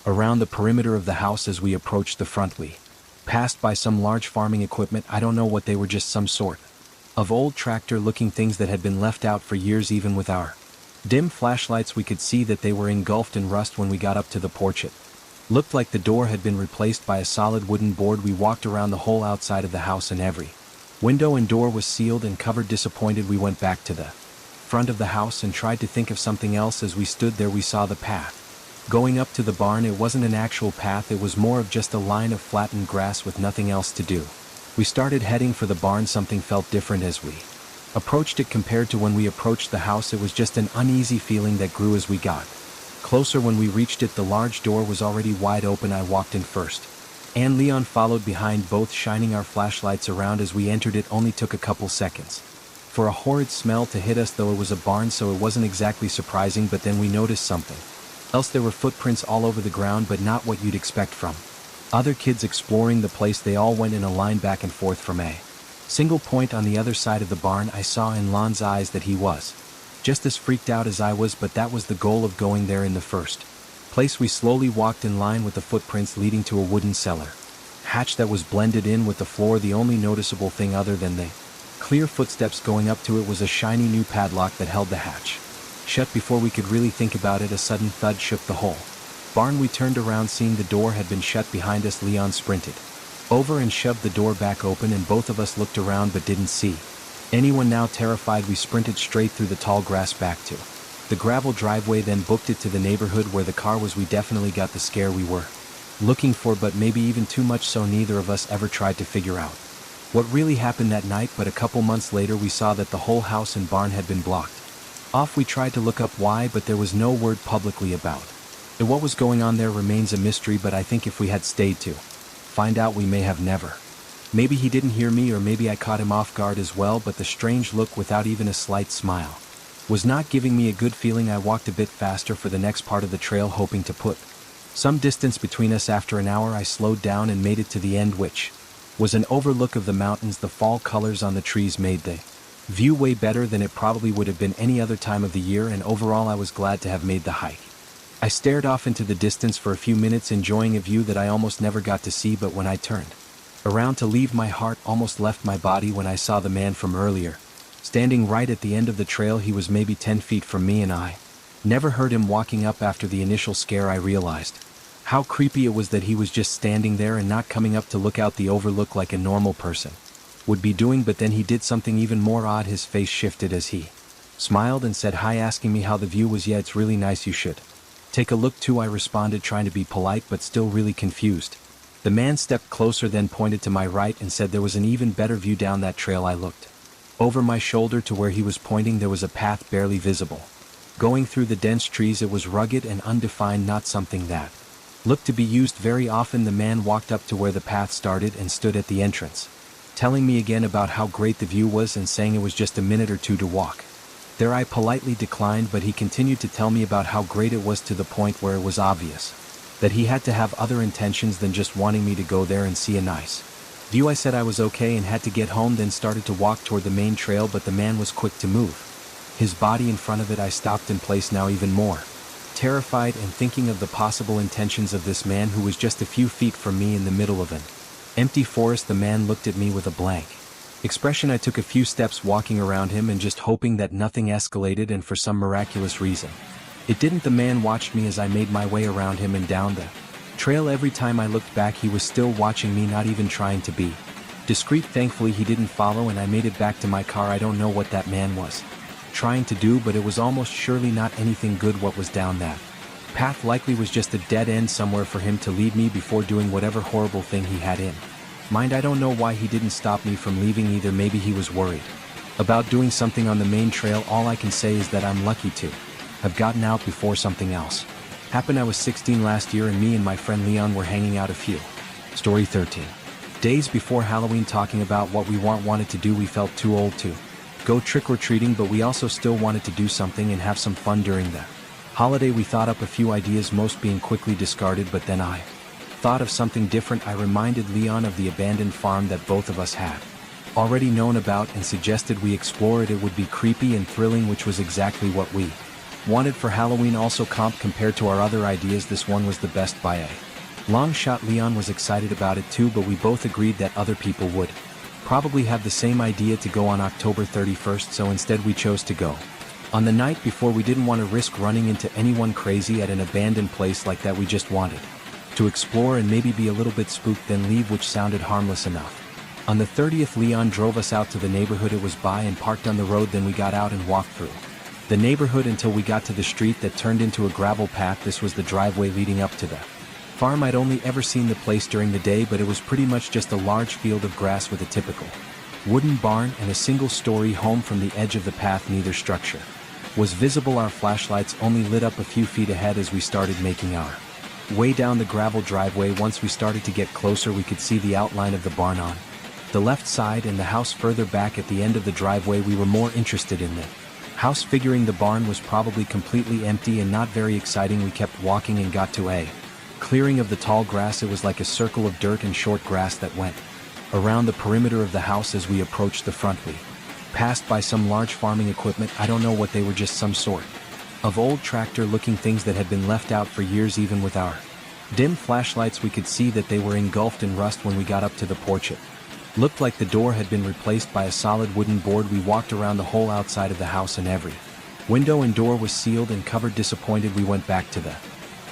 around the perimeter of the house. As we approached the front, we passed by some large farming equipment. I don't know what they were, just some sort of old tractor-looking things that had been left out for years. Even with our dim flashlights, we could see that they were engulfed in rust. When we got up to the porch, it looked like the door had been replaced by a solid wooden board. We walked around the whole outside of the house, and every window and door was sealed and covered. Disappointed, we went back to the front of the house and tried to think of something else. As we stood there, we saw the path going up to the barn. It wasn't an actual path, it was more of just a line of flattened grass with nothing else to do. We started heading for the barn. Something felt different as we approached it compared to when we approached the house. It was just an uneasy feeling that grew as we got closer. When we reached it, the large door was already wide open. I walked in first, and Leon followed behind, both shining our flashlights around. As we entered, it only took a couple seconds for a horrid smell to hit us, though it was a barn, so it wasn't exactly surprising. But then we noticed something else. There were footprints all over the ground, but not what you'd expect from other kids exploring the place. They all went in a line back and forth from a single point on the other side of the barn. I saw in Lon's eyes that he was just as freaked out as I was, but that was the goal of going there in the first place. We slowly walked in line with the footprints leading to a wooden cellar hatch that was blended in with the floor. The only noticeable thing other than the clear footsteps going up to it was a shiny new padlock that held the hatch shut. Before we could really think about it, a sudden thud shook the whole barn. We turned around, seeing the door had been shut behind us. Leon sprinted over and shoved the door back open, and both of us looked around but didn't see anyone. Now terrified, we sprinted straight through the tall grass back to the gravel driveway, then booked it to the neighborhood where the car was. We definitely got the scare we were looking for, but maybe even too much so neither of us ever tried to figure out what really happened that night. But a couple months later we saw that the whole house and barn had been blocked off. We tried to look up why, but there was no word publicly about it. What was going on there remains a mystery, but I think if we had stayed to find out, we may have never. Maybe he didn't hear me, or maybe I caught him off guard as well, but the strange look without even a slight smile was not giving me a good feeling. I walked a bit faster for the next part of the trail, hoping to put some distance between us. After an hour I slowed down and made it to the end, which was an overlook of the mountains. The fall colors on the trees made the view way better than it probably would have been any other time of the year, and overall I was glad to have made the hike. I stared off into the distance for a few minutes, enjoying a view that I almost never got to see, but when I turned around to leave, my heart almost left my body when I saw the man from earlier standing right at the end of the trail. He was maybe 10 feet from me, and I never heard him walking up. After the initial scare, I realized how creepy it was that he was just standing there and not coming up to look out the overlook like a normal person would be doing. But then he did something even more odd. His face shifted as he smiled and said hi, asking me how the view was. Yeah, it's really nice, you should take a look too, I responded, trying to be polite but still really confused. The man stepped closer, then pointed to my right and said there was an even better view down that trail. I looked over my shoulder to where he was pointing. There was a path barely visible going through the dense trees. It was rugged and undefined, not something that looked to be used very often. The man walked up to where the path started and stood at the entrance, telling me again about how great the view was and saying it was just a minute or two to walk there. I politely declined, but he continued to tell me about how great it was, to the point where it was obvious that he had to have other intentions than just wanting me to go there and see a nice view. I said I was okay and had to get home, then started to walk toward the main trail, but the man was quick to move his body in front of it. I stopped in place, now even more terrified and thinking of the possible intentions of this man who was just a few feet from me in the middle of an empty forest. The man looked at me with a blank expression. I took a few steps walking around him and just hoping that nothing escalated, and for some miraculous reason it didn't. The man watched me as I made my way around him and down the trail. Every time I looked back, he was still watching me, not even trying to be discreet. Thankfully he didn't follow, and I made it back to my car. I don't know what that man was trying to do, but it was almost surely not anything good. What was down that path likely was just a dead end somewhere for him to lead me before doing whatever horrible thing he had in mind. I don't know why he didn't stop me from leaving either. Maybe he was worried about doing something on the main trail. All I can say is that I'm lucky to have gotten out before something else happened. I was 16 last year, and me and my friend Leon were hanging out a few Story 13 days before Halloween, talking about what we wanted to do. We felt too old to go trick-or-treating, but we also still wanted to do something and have some fun during the holiday. We thought up a few ideas, most being quickly discarded, but then I thought of something different. I reminded Leon of the abandoned farm that both of us had already known about and suggested we explore it. It would be creepy and thrilling, which was exactly what we wanted for Halloween. Also, compared to our other ideas, this one was the best by a long shot. Leon was excited about it too, but we both agreed that other people would probably have the same idea to go on October 31st, so instead we chose to go on the night before. We didn't want to risk running into anyone crazy at an abandoned place like that. We just wanted to explore and maybe be a little bit spooked, then leave, which sounded harmless enough. On the 30th, Leon drove us out to the neighborhood it was by and parked on the road. Then we got out and walked through the neighborhood until we got to the street that turned into a gravel path. This was the driveway leading up to the farm. I'd only ever seen the place during the day, but it was pretty much just a large field of grass with a typical wooden barn and a single-story home. From the edge of the path, neither structure was visible. Our flashlights only lit up a few feet ahead as we started making our way down the gravel driveway. Once we started to get closer, we could see the outline of the barn on the left side and the house further back at the end of the driveway. We were more interested in the house, figuring the barn was probably completely empty and not very exciting. We kept walking and got to a clearing of the tall grass. It was like a circle of dirt and short grass that went around the perimeter of the house. As we approached the front, we passed by some large farming equipment. I don't know what they were, just some sort of old tractor-looking things that had been left out for years. Even with our dim flashlights, we could see that they were engulfed in rust. When we got up to the porch, it looked like the door had been replaced by a solid wooden board. We walked around the whole outside of the house, and every window and door was sealed and covered. Disappointed, we went back to the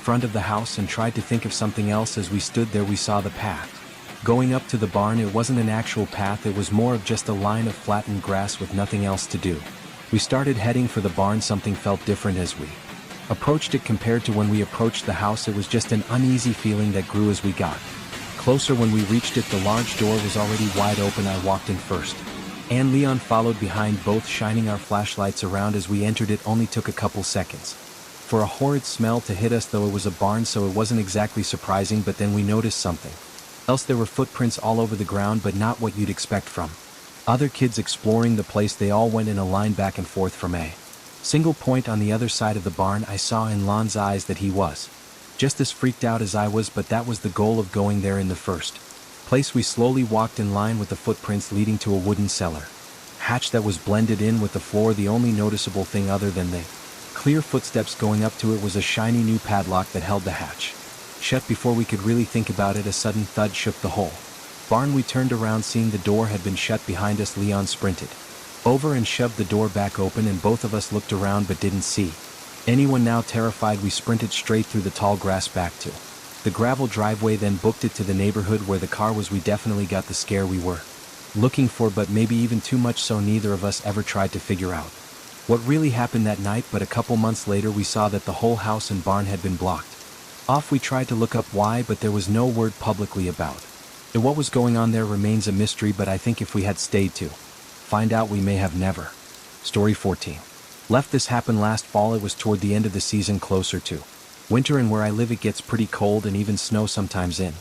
front of the house and tried to think of something else. As we stood there, we saw the path going up to the barn. It wasn't an actual path, it was more of just a line of flattened grass with nothing else to do. We started heading for the barn. Something felt different as we Approached it. Compared to when we approached the house, it was just an uneasy feeling that grew as we got closer. When we reached it, the large door was already wide open. I walked in first, and Leon followed behind, both shining our flashlights around. As we entered, it only took a couple seconds for a horrid smell to hit us, though it was a barn, so it wasn't exactly surprising. But then we noticed something else. There were footprints all over the ground, but not what you'd expect from other kids exploring the place. They all went in a line back and forth from a single point on the other side of the barn. I saw in Lon's eyes that he was just as freaked out as I was, but that was the goal of going there in the first place. We slowly walked in line with the footprints leading to a wooden cellar hatch that was blended in with the floor. The only noticeable thing other than the clear footsteps going up to it was a shiny new padlock that held the hatch shut. Before we could really think about it, a sudden thud shook the whole barn. We turned around, seeing the door had been shut behind us. Leon sprinted over and shoved the door back open, and both of us looked around but didn't see anyone. Now terrified, we sprinted straight through the tall grass back to the gravel driveway, then booked it to the neighborhood where the car was. We definitely got the scare we were looking for, but maybe even too much so. Neither of us ever tried to figure out what really happened that night, but a couple months later we saw that the whole house and barn had been blocked off. We tried to look up why, but there was no word publicly about it. What was going on there remains a mystery, but I think if we had stayed to find out, we may have never. Story 14. Left. This happened last fall. It was toward the end of the season, closer to winter, and where I live it gets pretty cold and even snow sometimes in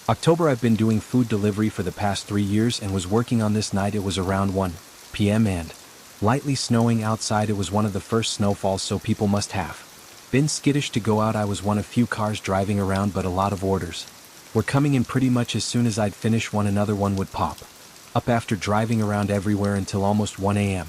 October. I've been doing food delivery for the past 3 years and was working on this night. It was around 1 p.m. and lightly snowing outside. It was one of the first snowfalls, so people must have been skittish to go out. I was one of few cars driving around, but a lot of orders were coming in pretty much as soon as I'd finish one. Another one would pop up after driving around everywhere until almost 1 a.m.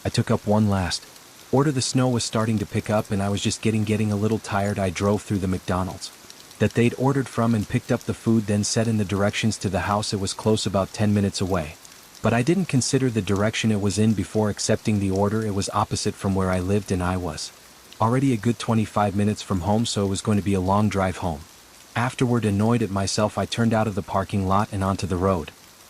I took up one last order. The snow was starting to pick up and I was just getting a little tired. I drove through the McDonald's that they'd ordered from and picked up the food, then set in the directions to the house. It was close, about 10 minutes away, but I didn't consider the direction it was in before accepting the order. It was opposite from where I lived and I was already a good 25 minutes from home, so it was going to be a long drive home. Afterward, annoyed at myself, I turned out of the parking lot and onto the road.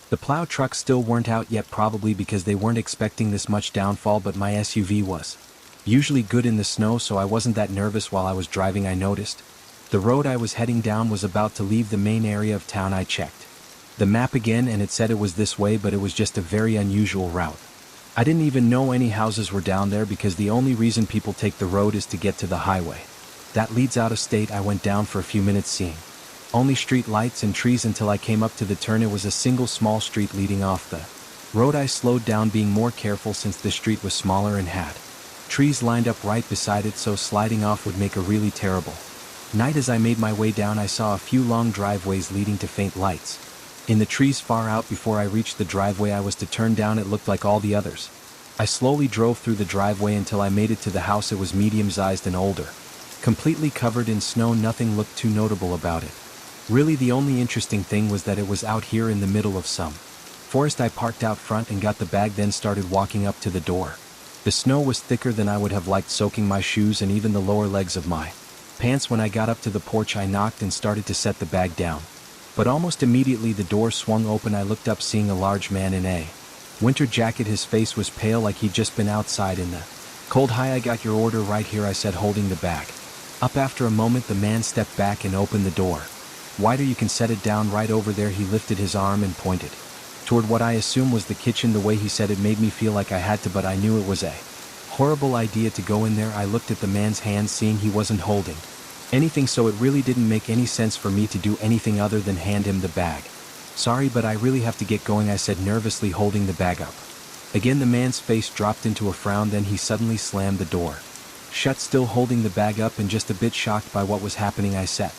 The plow trucks still weren't out yet, probably because they weren't expecting this much downfall, but my SUV was usually good in the snow, so I wasn't that nervous. While I was driving, I noticed the road I was heading down was about to leave the main area of town. I checked the map again and it said it was this way, but it was just a very unusual route. I didn't even know any houses were down there, because the only reason people take the road is to get to the highway that leads out of state. I went down for a few minutes, seeing only street lights and trees until I came up to the turn. It was a single small street leading off the road. I slowed down, being more careful since the street was smaller and had trees lined up right beside it, so sliding off would make a really terrible night. As I made my way down, I saw a few long driveways leading to faint lights in the trees far out. Before I reached the driveway I was to turn down, it looked like all the others. I slowly drove through the driveway until I made it to the house. It was medium-sized and older, completely covered in snow. Nothing looked too notable about it. Really, the only interesting thing was that it was out here in the middle of some forest. I parked out front and got the bag, then started walking up to the door. The snow was thicker than I would have liked, soaking my shoes and even the lower legs of my pants. When I got up to the porch, I knocked and started to set the bag down, but almost immediately the door swung open. I looked up, seeing a large man in a winter jacket. His face was pale, like he'd just been outside in the cold. "Hi, I got your order right here," I said, holding the bag up. After a moment the man stepped back and opened the door wider. "You can set it down right over there." He lifted his arm and pointed toward what I assumed was the kitchen. The way he said it made me feel like I had to, but I knew it was a horrible idea to go in there. I looked at the man's hands, seeing he wasn't holding anything, so it really didn't make any sense for me to do anything other than hand him the bag. "Sorry, but I really have to get going," I said, nervously holding the bag up. Again the man's face dropped into a frown, then he suddenly slammed the door shut, still holding the bag up, and just a bit shocked by what was happening, I set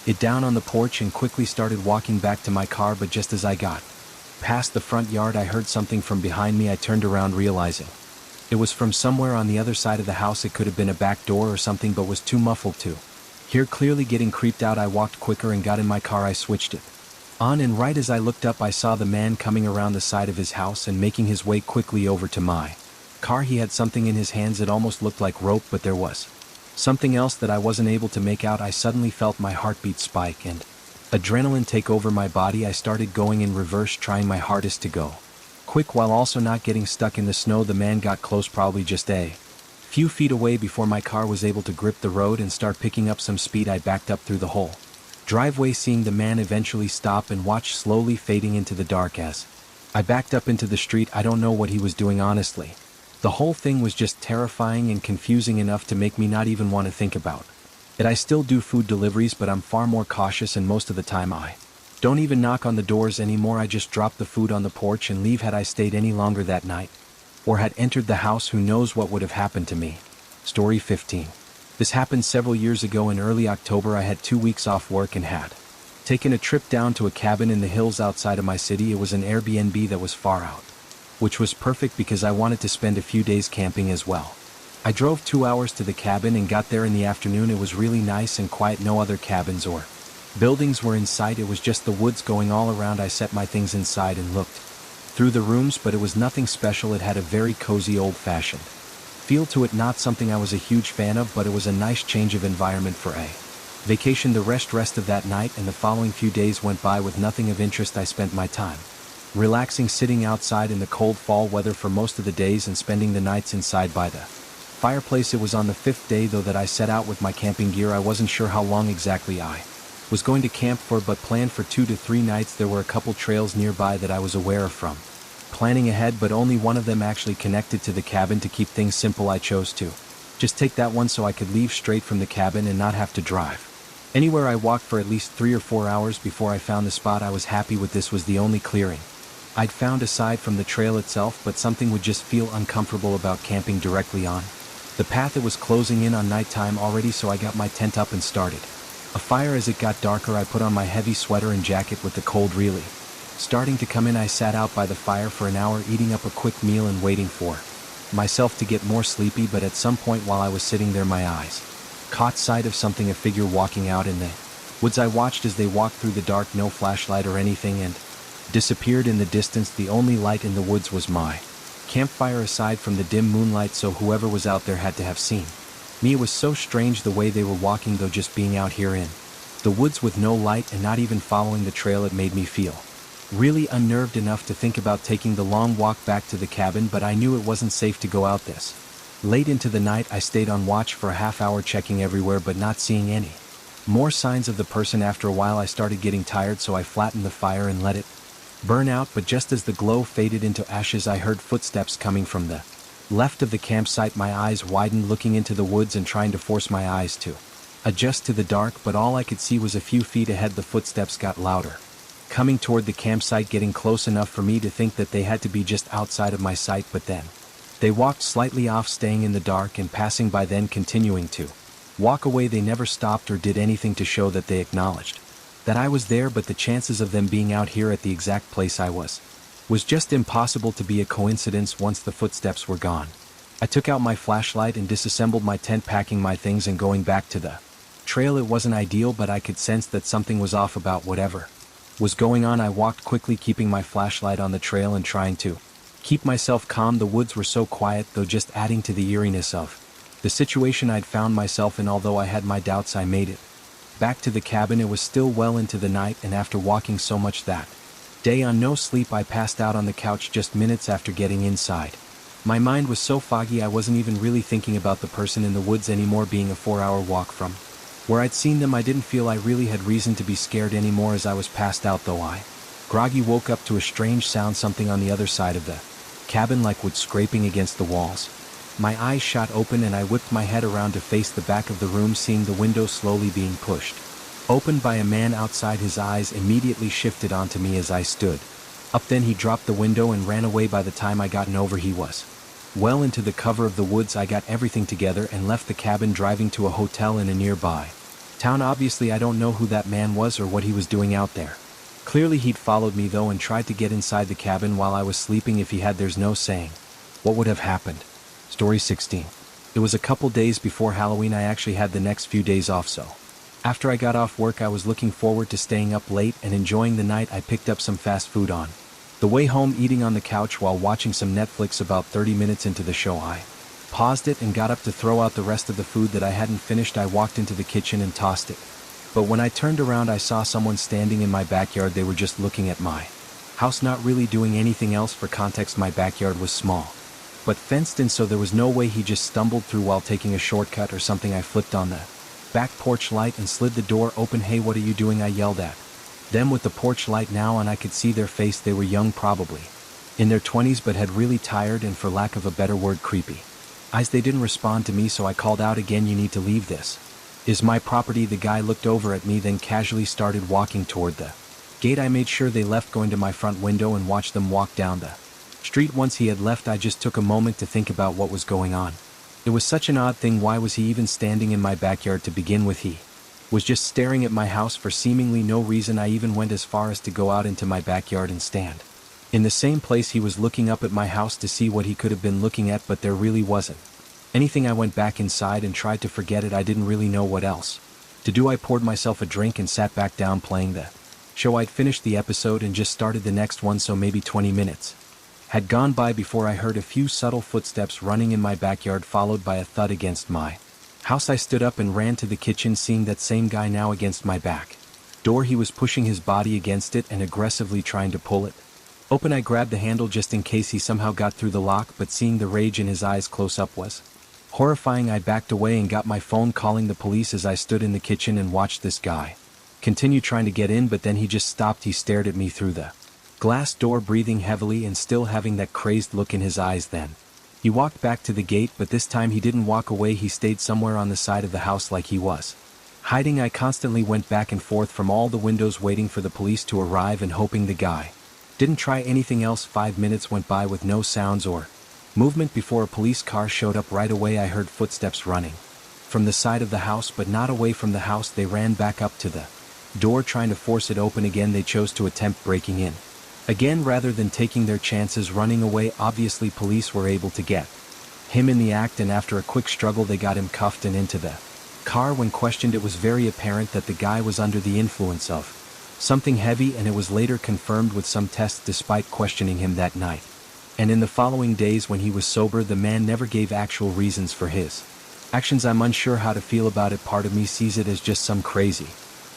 it down on the porch and quickly started walking back to my car. But just as I got past the front yard I heard something from behind me. I turned around, realizing it was from somewhere on the other side of the house. It could have been a back door or something, but was too muffled to hear. Clearly getting creeped out, I walked quicker and got in my car. I switched it on, and right as I looked up I saw the man coming around the side of his house and making his way quickly over to my car. He had something in his hands. It almost looked like rope, but there was something else that I wasn't able to make out. I suddenly felt my heartbeat spike and adrenaline take over my body. I started going in reverse, trying my hardest to go quick while also not getting stuck in the snow. The man got close, probably just a Few feet away before my car was able to grip the road and start picking up some speed, I backed up through the whole driveway, seeing the man eventually stop and watch slowly fading into the dark as I backed up into the street. I don't know what he was doing honestly. The whole thing was just terrifying and confusing enough to make me not even want to think about it. I still do food deliveries, but I'm far more cautious, and most of the time I don't even knock on the doors anymore. I just drop the food on the porch and leave. Had I stayed any longer that night, or had entered the house, who knows what would have happened to me. Story 15. This happened several years ago in early October. I had 2 weeks off work and had taken a trip down to a cabin in the hills outside of my city. It was an Airbnb that was far out, which was perfect because I wanted to spend a few days camping as well. I drove 2 hours to the cabin and got there in the afternoon. It was really nice and quiet. No other cabins or buildings were in sight. It was just the woods going all around. I set my things inside and looked through the rooms, but it was nothing special. It had a very cozy, old-fashioned feel to it. Not something I was a huge fan of, but it was a nice change of environment for a vacation. The rest of that night and the following few days went by with nothing of interest. I spent my time relaxing, sitting outside in the cold fall weather for most of the days and spending the nights inside by the fireplace. It was on the 5th day though that I set out with my camping gear. I wasn't sure how long exactly I was going to camp for, but planned for 2 to 3 nights. There were a couple trails nearby that I was aware of from planning ahead, but only one of them actually connected to the cabin. To keep things simple, I chose to just take that one so I could leave straight from the cabin and not have to drive anywhere. I walked for at least 3 or 4 hours before I found the spot. I was happy with this. Was the only clearing I'd found aside from the trail itself, but something would just feel uncomfortable about camping directly on the path. It was closing in on nighttime already, so I got my tent up and started a fire. As it got darker, I put on my heavy sweater and jacket. With the cold really starting to come in, I sat out by the fire for an hour, eating up a quick meal and waiting for myself to get more sleepy. But at some point while I was sitting there, my eyes caught sight of something, a figure walking out in the woods. I watched as they walked through the dark, no flashlight or anything, and disappeared in the distance. The only light in the woods was my campfire aside from the dim moonlight, so whoever was out there had to have seen me. It was so strange the way they were walking though, just being out here in the woods with no light and not even following the trail. It made me feel really unnerved enough to think about taking the long walk back to the cabin, but I knew it wasn't safe to go out this late into the night. I stayed on watch for a half hour, checking everywhere but not seeing any more signs of the person. After a while I started getting tired, so I flattened the fire and let it burn out. But just as the glow faded into ashes, I heard footsteps coming from the left of the campsite. My eyes widened, looking into the woods and trying to force my eyes to adjust to the dark, but all I could see was a few feet ahead. The footsteps got louder, coming toward the campsite, getting close enough for me to think that they had to be just outside of my sight. But then they walked slightly off, staying in the dark and passing by, then continuing to walk away. They never stopped or did anything to show that they acknowledged that I was there, but the chances of them being out here at the exact place I was just impossible to be a coincidence. Once the footsteps were gone, I took out my flashlight and disassembled my tent, packing my things and going back to the trail. It wasn't ideal, but I could sense that something was off about whatever was going on. I walked quickly, keeping my flashlight on the trail and trying to keep myself calm. The woods were so quiet though, just adding to the eeriness of the situation I'd found myself in. Although I had my doubts, I made it back to the cabin. It was still well into the night, and after walking so much that day on no sleep, I passed out on the couch just minutes after getting inside. My mind was so foggy I wasn't even really thinking about the person in the woods anymore. Being a 4-hour walk from where I'd seen them, I didn't feel I really had reason to be scared anymore. As I was passed out though, I groggy woke up to a strange sound, something on the other side of the cabin, like wood scraping against the walls. My eyes shot open and I whipped my head around to face the back of the room, seeing the window slowly being pushed open by a man outside. His eyes immediately shifted onto me as I stood up. Then he dropped the window and ran away. By the time I gotten over, he was well into the cover of the woods. I got everything together and left the cabin, driving to a hotel in a nearby town. Obviously I don't know who that man was or what he was doing out there. Clearly he'd followed me though and tried to get inside the cabin while I was sleeping. If he had, there's no saying what would have happened. Story 16. It was a couple days before Halloween. I actually had the next few days off, so after I got off work I was looking forward to staying up late and enjoying the night. I picked up some fast food on the way home, eating on the couch while watching some Netflix. About 30 minutes into the show I paused it and got up to throw out the rest of the food that I hadn't finished. I walked into the kitchen and tossed it, but when I turned around I saw someone standing in my backyard. They were just looking at my house, not really doing anything else. For context, my backyard was small, but fenced in so there was no way he just stumbled through while taking a shortcut or something. I flipped on the back porch light and slid the door open. "Hey, what are you doing?" I yelled at them with the porch light now, and I could see their face. They were young, probably in their 20s, but had really tired and, for lack of a better word, creepy eyes. They didn't respond to me, so I called out again, "You need to leave. This is my property." The guy looked over at me, then casually started walking toward the gate. I made sure they left, going to my front window and watched them walk down the street. Once he had left, I just took a moment to think about what was going on. It was such an odd thing. Why was he even standing in my backyard to begin with? He was just staring at my house for seemingly no reason. I even went as far as to go out into my backyard and stand in the same place he was looking up at my house to see what he could have been looking at, but there really wasn't anything. I went back inside and tried to forget it. I didn't really know what else to do. I poured myself a drink and sat back down playing the show. I'd finished the episode and just started the next one, so maybe 20 minutes had gone by before I heard a few subtle footsteps running in my backyard, followed by a thud against my house. I stood up and ran to the kitchen, seeing that same guy now against my back door. He was pushing his body against it and aggressively trying to pull it open. I grabbed the handle just in case he somehow got through the lock, but seeing the rage in his eyes close up was horrifying. I backed away and got my phone, calling the police as I stood in the kitchen and watched this guy continue trying to get in, but then he just stopped. He stared at me through the glass door, breathing heavily and still having that crazed look in his eyes. Then he walked back to the gate, but this time he didn't walk away. He stayed somewhere on the side of the house like he was hiding. I constantly went back and forth from all the windows, waiting for the police to arrive and hoping the guy didn't try anything else. 5 minutes went by with no sounds or movement before a police car showed up. Right away I heard footsteps running from the side of the house, but not away from the house. They ran back up to the door, trying to force it open again. They chose to attempt breaking in again rather than taking their chances running away. Obviously police were able to get him in the act, and after a quick struggle they got him cuffed and into the car. When questioned, it was very apparent that the guy was under the influence of something heavy, and it was later confirmed with some tests despite questioning him that night. And in the following days when he was sober, the man never gave actual reasons for his actions. I'm unsure how to feel about it. Part of me sees it as just some crazy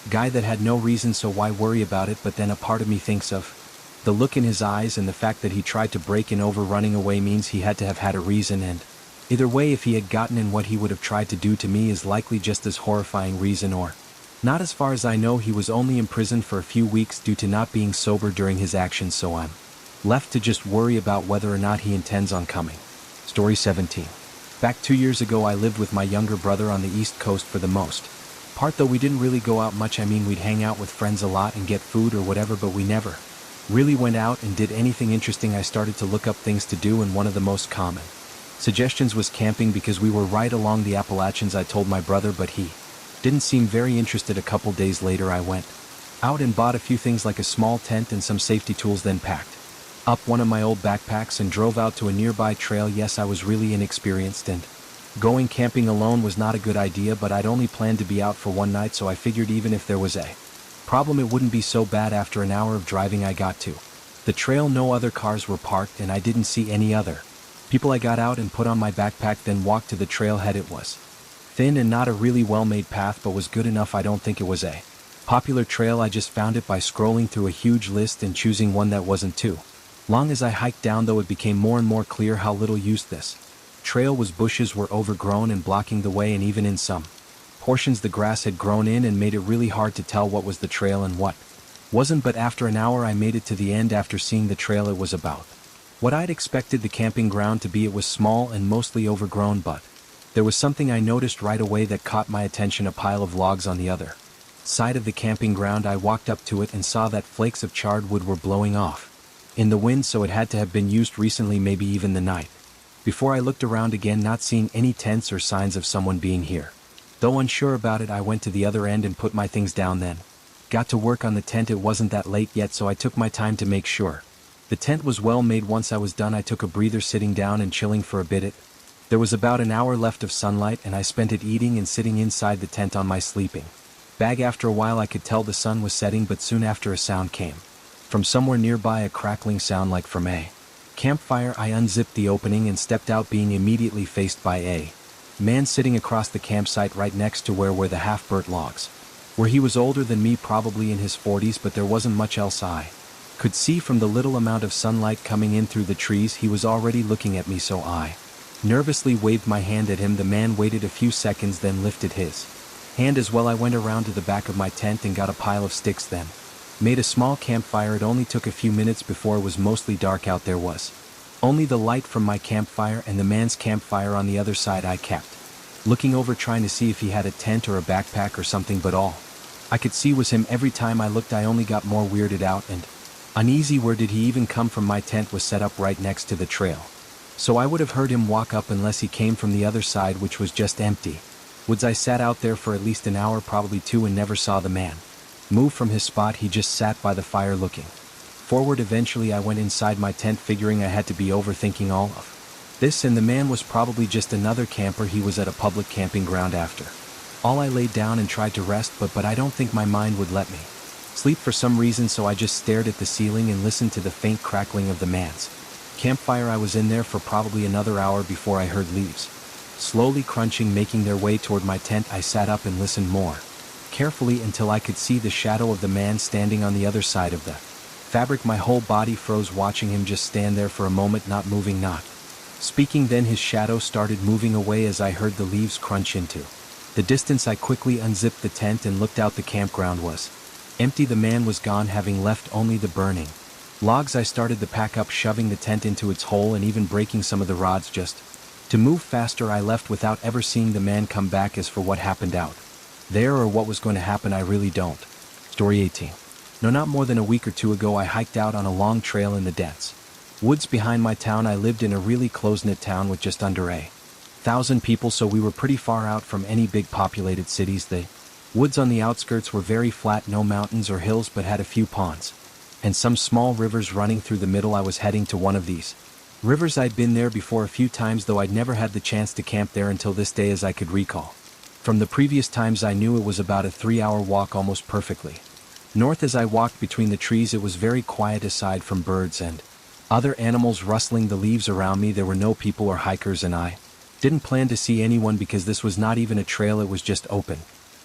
guy that had no reason, so why worry about it? But then a part of me thinks of the look in his eyes and the fact that he tried to break in over running away means he had to have had a reason, and either way, if he had gotten in, what he would have tried to do to me is likely just as horrifying reason or not. As far as I know, he was only imprisoned for a few weeks due to not being sober during his actions, so I'm left to just worry about whether or not he intends on coming. Story 17. Back 2 years ago, I lived with my younger brother on the East Coast for the most part, though we didn't really go out much. I mean, we'd hang out with friends a lot and get food or whatever, but we never really went out and did anything interesting. I started to look up things to do, and one of the most common suggestions was camping because we were right along the Appalachians. I told my brother, but he didn't seem very interested. A couple days later I went out and bought a few things like a small tent and some safety tools, then packed up one of my old backpacks and drove out to a nearby trail. Yes, I was really inexperienced, and going camping alone was not a good idea, but I'd only planned to be out for one night, so I figured even if there was a problem it wouldn't be so bad. After an hour of driving I got to the trail. No other cars were parked and I didn't see any other people. I got out and put on my backpack, then walked to the trailhead. It was thin and not a really well-made path, but was good enough. I don't think it was a popular trail. I just found it by scrolling through a huge list and choosing one that wasn't too long. As I hiked down, though, it became more and more clear how little used this trail was. Bushes were overgrown and blocking the way, and even in some portions the grass had grown in and made it really hard to tell what was the trail and what wasn't. But after an hour I made it to the end. After seeing the trail, it was about what I'd expected the camping ground to be. It was small and mostly overgrown, but there was something I noticed right away that caught my attention: a pile of logs on the other side of the camping ground. I walked up to it and saw that flakes of charred wood were blowing off in the wind, so it had to have been used recently, maybe even the night before. I looked around again, not seeing any tents or signs of someone being here. Though unsure about it, I went to the other end and put my things down, then got to work on the tent. It wasn't that late yet, so I took my time to make sure the tent was well made. Once I was done, I took a breather, sitting down and chilling for a bit. There was about an hour left of sunlight, and I spent it eating and sitting inside the tent on my sleeping bag. After a while I could tell the sun was setting, but soon after a sound came from somewhere nearby, a crackling sound like from a campfire. I unzipped the opening and stepped out, being immediately faced by a man sitting across the campsite right next to where were the half-burnt logs. He was older than me, probably in his 40s, but there wasn't much else I Could see from the little amount of sunlight coming in through the trees he was already looking at me, so I nervously waved my hand at him. The man waited a few seconds, then lifted his hand as well. I went around to the back of my tent and got a pile of sticks, then made a small campfire. It only took a few minutes before it was mostly dark out. There was only the light from my campfire and the man's campfire on the other side. I kept looking over, trying to see if he had a tent or a backpack or something, but all I could see was him. Every time I looked, I only got more weirded out and uneasy. Where did he even come from? My tent was set up right next to the trail, so I would have heard him walk up unless he came from the other side, which was just empty woods. I sat out there for at least an hour, probably two, and never saw the man move from his spot. He just sat by the fire looking forward. Eventually I went inside my tent, figuring I had to be overthinking all of this, and the man was probably just another camper. He was at a public camping ground. After all, I laid down and tried to rest, but I don't think my mind would let me sleep for some reason, so I just stared at the ceiling and listened to the faint crackling of the man's campfire. I was in there for probably another hour before I heard leaves slowly crunching, making their way toward my tent. I sat up and listened more carefully until I could see the shadow of the man standing on the other side of the fabric. My whole body froze, watching him just stand there for a moment, not moving, not speaking. Then his shadow started moving away as I heard the leaves crunch into the distance. I quickly unzipped the tent and looked out. The campground was empty. The man was gone, having left only the burning logs. I started to pack up, shoving the tent into its hole and even breaking some of the rods just to move faster. I left without ever seeing the man come back. As for what happened out there or what was going to happen, I really don't. Story 18. No, not more than a week or two ago, I hiked out on a long trail in the dense woods behind my town. I lived in a really close-knit town with just under 1,000 people, so we were pretty far out from any big populated cities. The woods on the outskirts were very flat, no mountains or hills, but had a few ponds and some small rivers running through the middle. I was heading to one of these rivers. I'd been there before a few times, though I'd never had the chance to camp there until this day. As I could recall from the previous times, I knew it was about a 3-hour walk, almost perfectly north. As I walked between the trees, it was very quiet aside from birds and other animals rustling the leaves around me. There were no people or hikers, and I didn't plan to see anyone because this was not even a trail, it was just open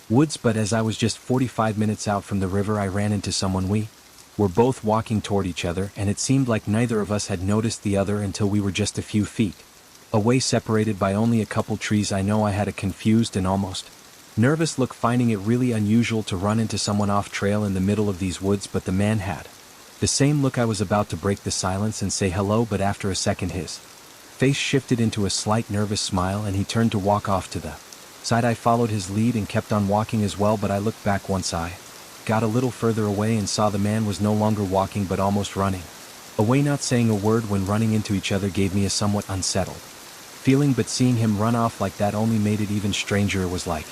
woods. But as I was just 45 minutes out from the river, I ran into someone. We were both walking toward each other, and it seemed like neither of us had noticed the other until we were just a few feet away, separated by only a couple trees. I know I had a confused and almost nervous look, finding it really unusual to run into someone off trail in the middle of these woods, but the man had the same look. I was about to break the silence and say hello, but after a second his face shifted into a slight nervous smile and he turned to walk off to the side. I followed his lead and kept on walking as well, but I looked back once I got a little further away and saw the man was no longer walking but almost running away, not saying a word. When running into each other gave me a somewhat unsettled feeling, but seeing him run off like that only made it even stranger. It was like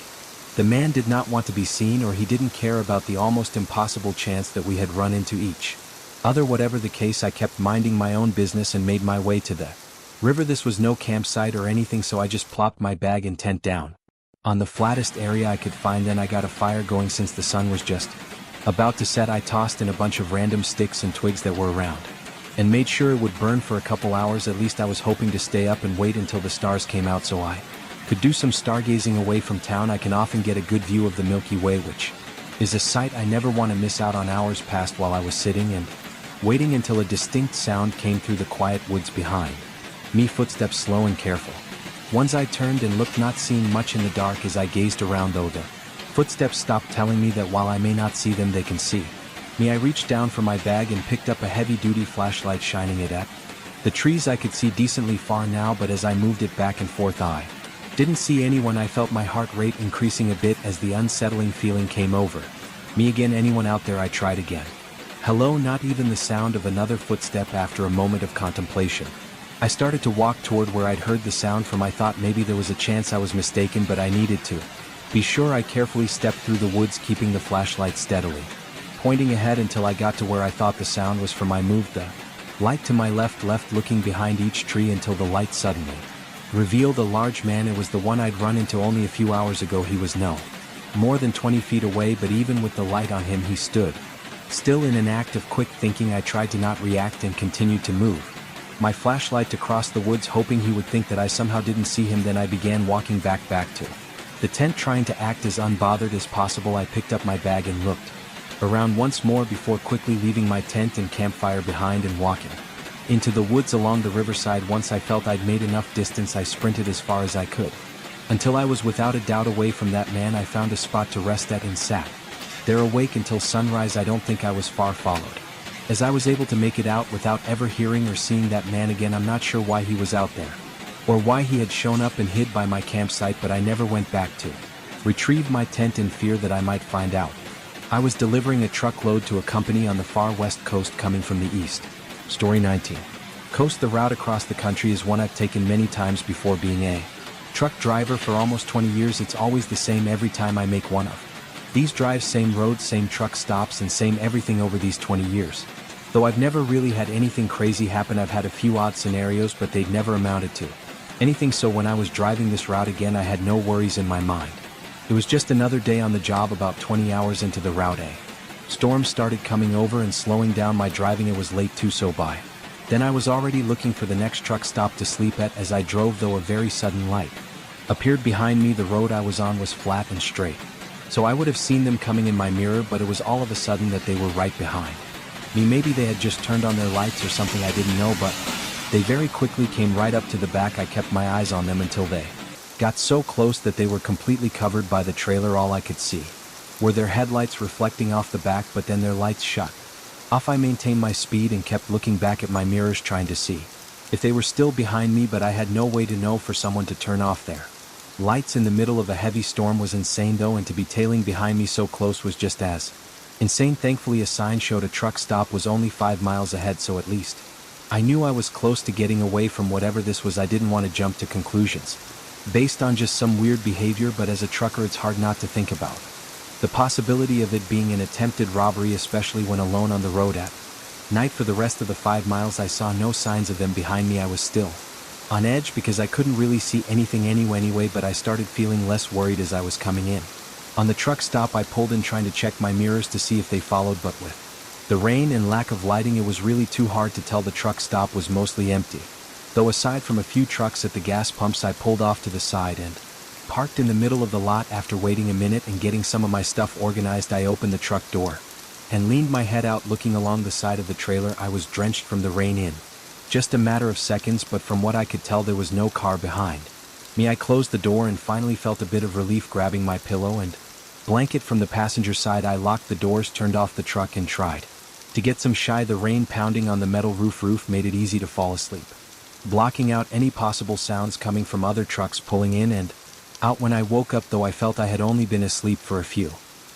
the man did not want to be seen, or he didn't care about the almost impossible chance that we had run into each other. Whatever the case, I kept minding my own business and made my way to the river. This was no campsite or anything, so I just plopped my bag and tent down on the flattest area I could find. Then I got a fire going since the sun was just about to set. I tossed in a bunch of random sticks and twigs that were around and made sure it would burn for a couple hours. At least I was hoping to stay up and wait until the stars came out so I could do some stargazing away from town. I can often get a good view of the Milky Way, which is a sight I never want to miss out on. Hours passed while I was sitting and waiting until a distinct sound came through the quiet woods behind me. Footsteps, slow and careful ones. I turned and looked, not seeing much in the dark. As I gazed around, though, the footsteps stopped, telling me that while I may not see them, they can see me. I reached down for my bag and picked up a heavy-duty flashlight, shining it at the trees. I could see decently far now, but as I moved it back and forth, I didn't see anyone. I felt my heart rate increasing a bit as the unsettling feeling came over me again. Anyone out there? I tried again. Hello? Not even the sound of another footstep. After a moment of contemplation, I started to walk toward where I'd heard the sound from. I thought maybe there was a chance I was mistaken, but I needed to be sure. I carefully stepped through the woods, keeping the flashlight steadily pointing ahead until I got to where I thought the sound was from. I moved the light to my left, looking behind each tree until the light suddenly revealed a large man. It was the one I'd run into only a few hours ago. He was no more than 20 feet away, but even with the light on him, he stood still in an act of quick thinking. I tried to not react and continued to move my flashlight across the woods, hoping he would think that I somehow didn't see him. Then I began walking back to the tent, trying to act as unbothered as possible. I picked up my bag and looked around once more before quickly leaving my tent and campfire behind and walking into the woods along the riverside. Once I felt I'd made enough distance, I sprinted as far as I could. Until I was without a doubt away from that man, I found a spot to rest at and sat there awake until sunrise. I don't think I was far followed, as I was able to make it out without ever hearing or seeing that man again. I'm not sure why he was out there, or why he had shown up and hid by my campsite, but I never went back to retrieve my tent in fear that I might find out. I was delivering a truckload to a company on the far west coast coming from the east. Story 19. Coast. The route across the country is one I've taken many times before. Being a truck driver for almost 20 years, it's always the same every time I make one of these drives. Same roads, same truck stops, and same everything over these 20 years. Though I've never really had anything crazy happen, I've had a few odd scenarios, but they'd never amounted to anything. So when I was driving this route again, I had no worries in my mind. It was just another day on the job. About 20 hours into the route, a storm started coming over and slowing down my driving. It was late too, so by then I was already looking for the next truck stop to sleep at. As I drove, though, a very sudden light appeared behind me. The road I was on was flat and straight, so I would have seen them coming in my mirror, but it was all of a sudden that they were right behind me. Maybe they had just turned on their lights or something, I didn't know, but they very quickly came right up to the back. I kept my eyes on them until they got so close that they were completely covered by the trailer. All I could see were their headlights reflecting off the back, but then their lights shut off. I maintained my speed and kept looking back at my mirrors, trying to see if they were still behind me, but I had no way to know for someone to turn off their lights in the middle of a heavy storm. Was insane though, and to be tailing behind me so close was just as insane. Thankfully, a sign showed a truck stop was only 5 miles ahead, so at least I knew I was close to getting away from whatever this was. I didn't want to jump to conclusions based on just some weird behavior, but as a trucker, it's hard not to think about the possibility of it being an attempted robbery, especially when alone on the road at night. For the rest of the 5 miles, I saw no signs of them behind me. I was still on edge because I couldn't really see anything anyway, but I started feeling less worried as I was coming in on the truck stop. I pulled in trying to check my mirrors to see if they followed, but with the rain and lack of lighting, it was really too hard to tell. The truck stop was mostly empty, though aside from a few trucks at the gas pumps. I pulled off to the side and parked in the middle of the lot. After waiting a minute and getting some of my stuff organized, I opened the truck door and leaned my head out, looking along the side of the trailer. I was drenched from the rain in just a matter of seconds, but from what I could tell, there was no car behind me. I closed the door and finally felt a bit of relief. Grabbing my pillow and blanket from the passenger side, I locked the doors, turned off the truck, and tried to get some shy. The rain pounding on the metal roof made it easy to fall asleep, blocking out any possible sounds coming from other trucks pulling in and out. When I woke up, though, I felt I had only been asleep for a few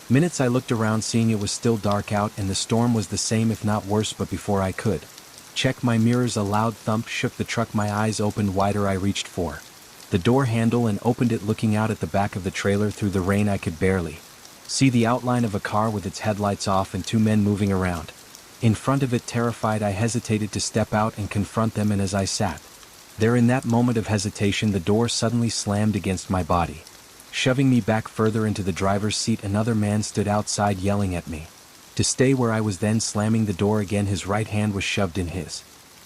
minutes. I looked around, seeing it was still dark out and the storm was the same, if not worse, but before I could check my mirrors, a loud thump shook the truck. My eyes opened wider. I reached for the door handle and opened it. Looking out at the back of the trailer through the rain, I could barely see the outline of a car with its headlights off and 2 men moving around in front of it. Terrified, I hesitated to step out and confront them, and as I sat there in that moment of hesitation, the door suddenly slammed against my body, shoving me back further into the driver's seat. Another man stood outside yelling at me to stay where I was, then slamming the door again. His right hand was shoved in his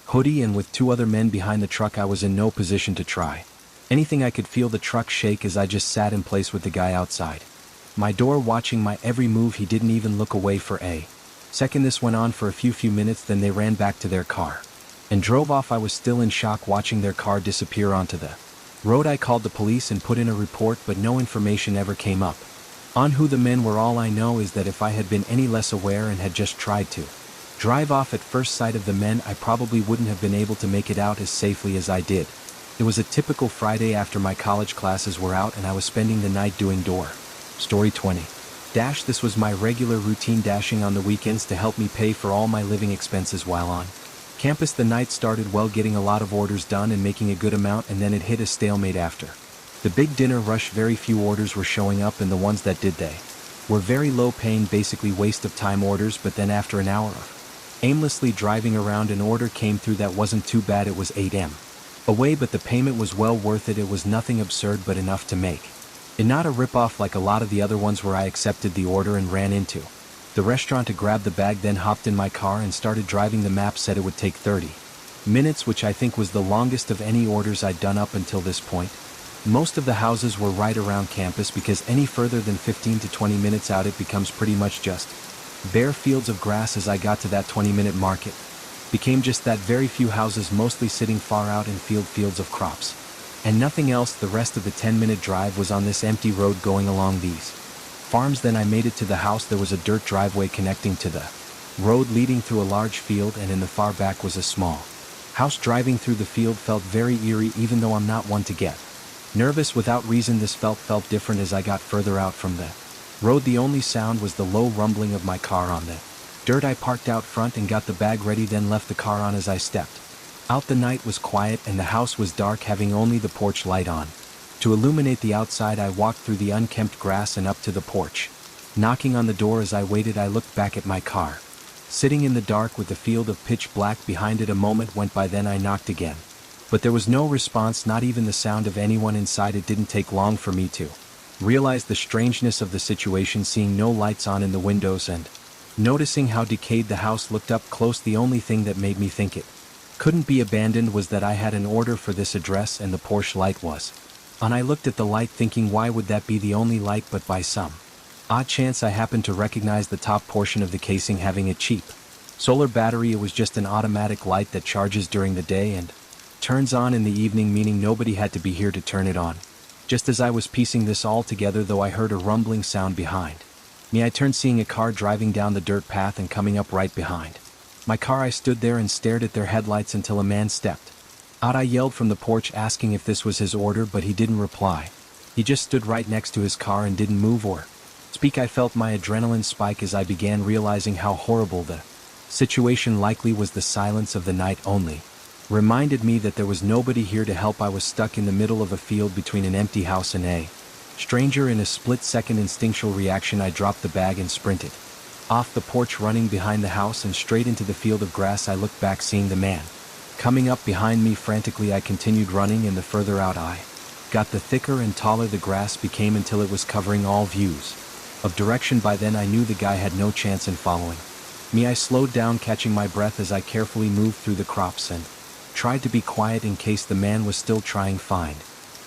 hoodie, and with 2 other men behind the truck, I was in no position to try anything. I could feel the truck shake as I just sat in place with the guy outside my door watching my every move. He didn't even look away for a second. This went on for a few minutes, then they ran back to their car and drove off. I was still in shock watching their car disappear onto the road. I called the police and put in a report, but no information ever came up on who the men were. All I know is that if I had been any less aware and had just tried to drive off at first sight of the men, I probably wouldn't have been able to make it out as safely as I did. It was a typical Friday after my college classes were out, and I was spending the night doing door. Story 20. This was my regular routine, dashing on the weekends to help me pay for all my living expenses while on campus. The night started well, getting a lot of orders done and making a good amount, and then it hit a stalemate after the big dinner rush. Very few orders were showing up, and the ones that did, they were very low paying, basically waste of time orders. But then after an hour of aimlessly driving around, an order came through that wasn't too bad. It was 8 m away, but the payment was well worth it. It was nothing absurd, but enough to make it not a rip-off like a lot of the other ones where I accepted the order and ran into the restaurant to grab the bag, then hopped in my car and started driving. The map said it would take 30 minutes, which I think was the longest of any orders I'd done up until this point. Most of the houses were right around campus, because any further than 15 to 20 minutes out, it becomes pretty much just Bare fields of grass as I got to that 20-minute mark. It became just that, very few houses mostly sitting far out in fields of crops. And nothing else. The rest of the 10-minute drive was on this empty road going along these farms. Then I made it to the house. There was a dirt driveway connecting to the road leading through a large field, and in the far back was a small house. Driving through the field felt very eerie, even though I'm not one to get nervous without reason. This felt different as I got further out from the road. The only sound was the low rumbling of my car on the dirt. I parked out front and got the bag ready, then left the car on. As I stepped out, the night was quiet and the house was dark, having only the porch light on to illuminate the outside. I walked through the unkempt grass and up to the porch, knocking on the door. As I waited, I looked back at my car, sitting in the dark with the field of pitch black behind it. A moment went by, then I knocked again, but there was no response, not even the sound of anyone inside. It didn't take long for me to realize the strangeness of the situation, seeing no lights on in the windows and noticing how decayed the house looked up close. The only thing that made me think it couldn't be abandoned was that I had an order for this address and the porch light was on. I looked at the light thinking, why would that be the only light? But by some odd chance I happened to recognize the top portion of the casing having a cheap solar battery. It was just an automatic light that charges during the day and turns on in the evening, meaning nobody had to be here to turn it on. Just as I was piecing this all together, though, I heard a rumbling sound behind me. I turned, seeing a car driving down the dirt path and coming up right behind my car. I stood there and stared at their headlights until a man stepped out. I yelled from the porch asking if this was his order, but he didn't reply. He just stood right next to his car and didn't move or speak. I felt my adrenaline spike as I began realizing how horrible the situation likely was. The silence of the night only reminded me that there was nobody here to help. I was stuck in the middle of a field between an empty house and a stranger. In a split-second instinctual reaction, I dropped the bag and sprinted off the porch, running behind the house and straight into the field of grass. I looked back, seeing the man coming up behind me. Frantically I continued running, and the further out I got, the thicker and taller the grass became until it was covering all views of direction. By then I knew the guy had no chance in following me. I slowed down, catching my breath as I carefully moved through the crops and tried to be quiet in case the man was still trying to find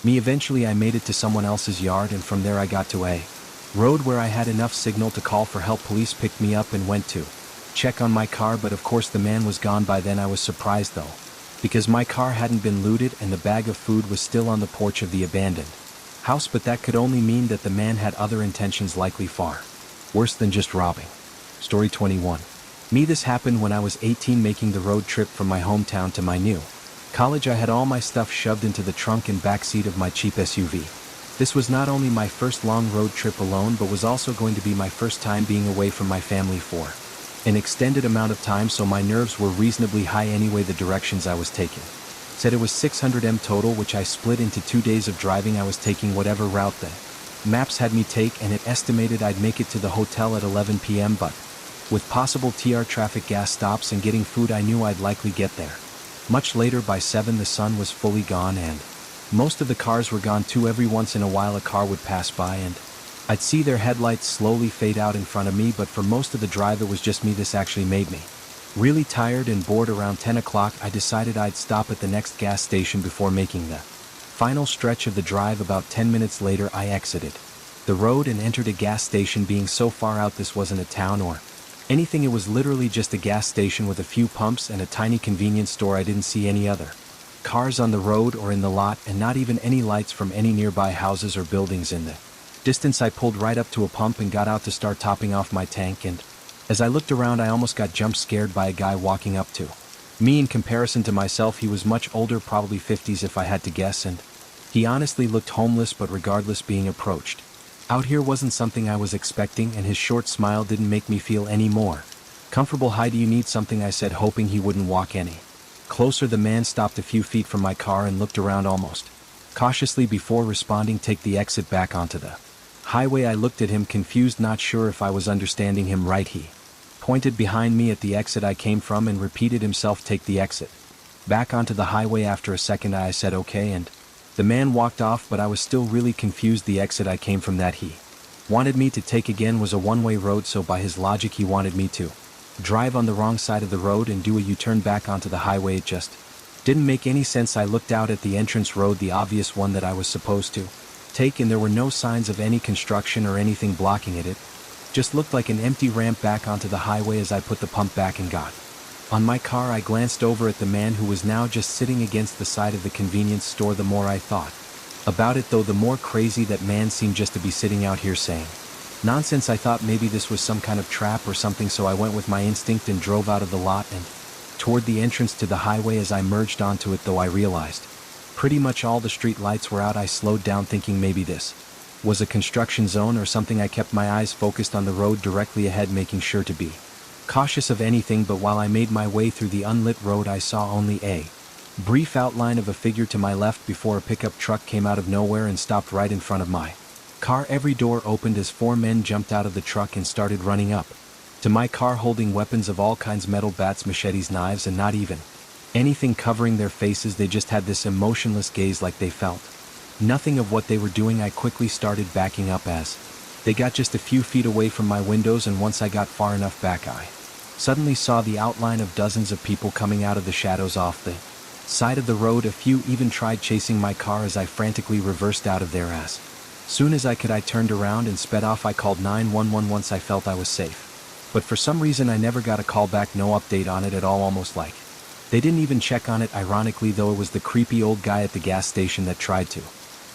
me. Eventually I made it to someone else's yard, and from there I got to a road where I had enough signal to call for help. Police picked me up and went to check on my car, but of course the man was gone by then. I was surprised though, because my car hadn't been looted and the bag of food was still on the porch of the abandoned house. But that could only mean that the man had other intentions, likely far worse than just robbing. Story 21. Me. This happened when I was 18, making the road trip from my hometown to my new college. I had all my stuff shoved into the trunk and backseat of my cheap SUV. This was not only my first long road trip alone, but was also going to be my first time being away from my family for an extended amount of time, so my nerves were reasonably high anyway. The directions I was taking said it was 600 m total, which I split into 2 days of driving. I was taking whatever route the maps had me take, and it estimated I'd make it to the hotel at 11 p.m. but with possible TR traffic, gas stops, and getting food, I knew I'd likely get there much later. By 7 the sun was fully gone and most of the cars were gone too. Every once in a while a car would pass by and I'd see their headlights slowly fade out in front of me, but for most of the drive it was just me. This actually made me really tired and bored. Around 10 o'clock I decided I'd stop at the next gas station before making the final stretch of the drive. About 10 minutes later I exited the road and entered a gas station. Being so far out, this wasn't a town or anything. It was literally just a gas station with a few pumps and a tiny convenience store. I didn't see any other cars on the road or in the lot, and not even any lights from any nearby houses or buildings in the distance. I pulled right up to a pump and got out to start topping off my tank, and as I looked around I almost got jump scared by a guy walking up to me. In comparison to myself, he was much older, probably 50s if I had to guess, and he honestly looked homeless. But regardless, being approached out here wasn't something I was expecting, and his short smile didn't make me feel any more comfortable. "Hi, do you need something?" I said, hoping he wouldn't walk any closer. The man stopped a few feet from my car and looked around almost cautiously before responding, "Take the exit back onto the highway." I looked at him, confused, not sure if I was understanding him right. He pointed behind me at the exit I came from and repeated himself, "Take the exit back onto the highway." After a second I said okay, and the man walked off, but I was still really confused. The exit I came from that he wanted me to take again was a one-way road, so by his logic he wanted me to drive on the wrong side of the road and do a U-turn back onto the highway. It just didn't make any sense. I looked out at the entrance road, the obvious one that I was supposed to take, and there were no signs of any construction or anything blocking it. It Just looked like an empty ramp back onto the highway as I put the pump back and got on my car. I glanced over at the man who was now just sitting against the side of the convenience store. The more I thought about it though, the more crazy that man seemed just to be sitting out here saying nonsense. I thought maybe this was some kind of trap or something, so I went with my instinct and drove out of the lot and toward the entrance to the highway. As I merged onto it though, I realized pretty much all the street lights were out. I slowed down thinking maybe this was a construction zone or something. I kept my eyes focused on the road directly ahead, making sure to be cautious of anything, but while I made my way through the unlit road I saw only a brief outline of a figure to my left before a pickup truck came out of nowhere and stopped right in front of my car. Every door opened as 4 men jumped out of the truck and started running up to my car holding weapons of all kinds: metal bats, machetes, knives, and not even anything covering their faces. They just had this emotionless gaze like they felt nothing of what they were doing. I quickly started backing up as they got just a few feet away from my windows, and once I got far enough back I suddenly saw the outline of dozens of people coming out of the shadows off the side of the road. A few even tried chasing my car as I frantically reversed out of there. As soon as I could, I turned around and sped off. I called 911 once I felt I was safe, but for some reason I never got a call back. No update on it at all, almost like they didn't even check on it. Ironically though, it was the creepy old guy at the gas station that tried to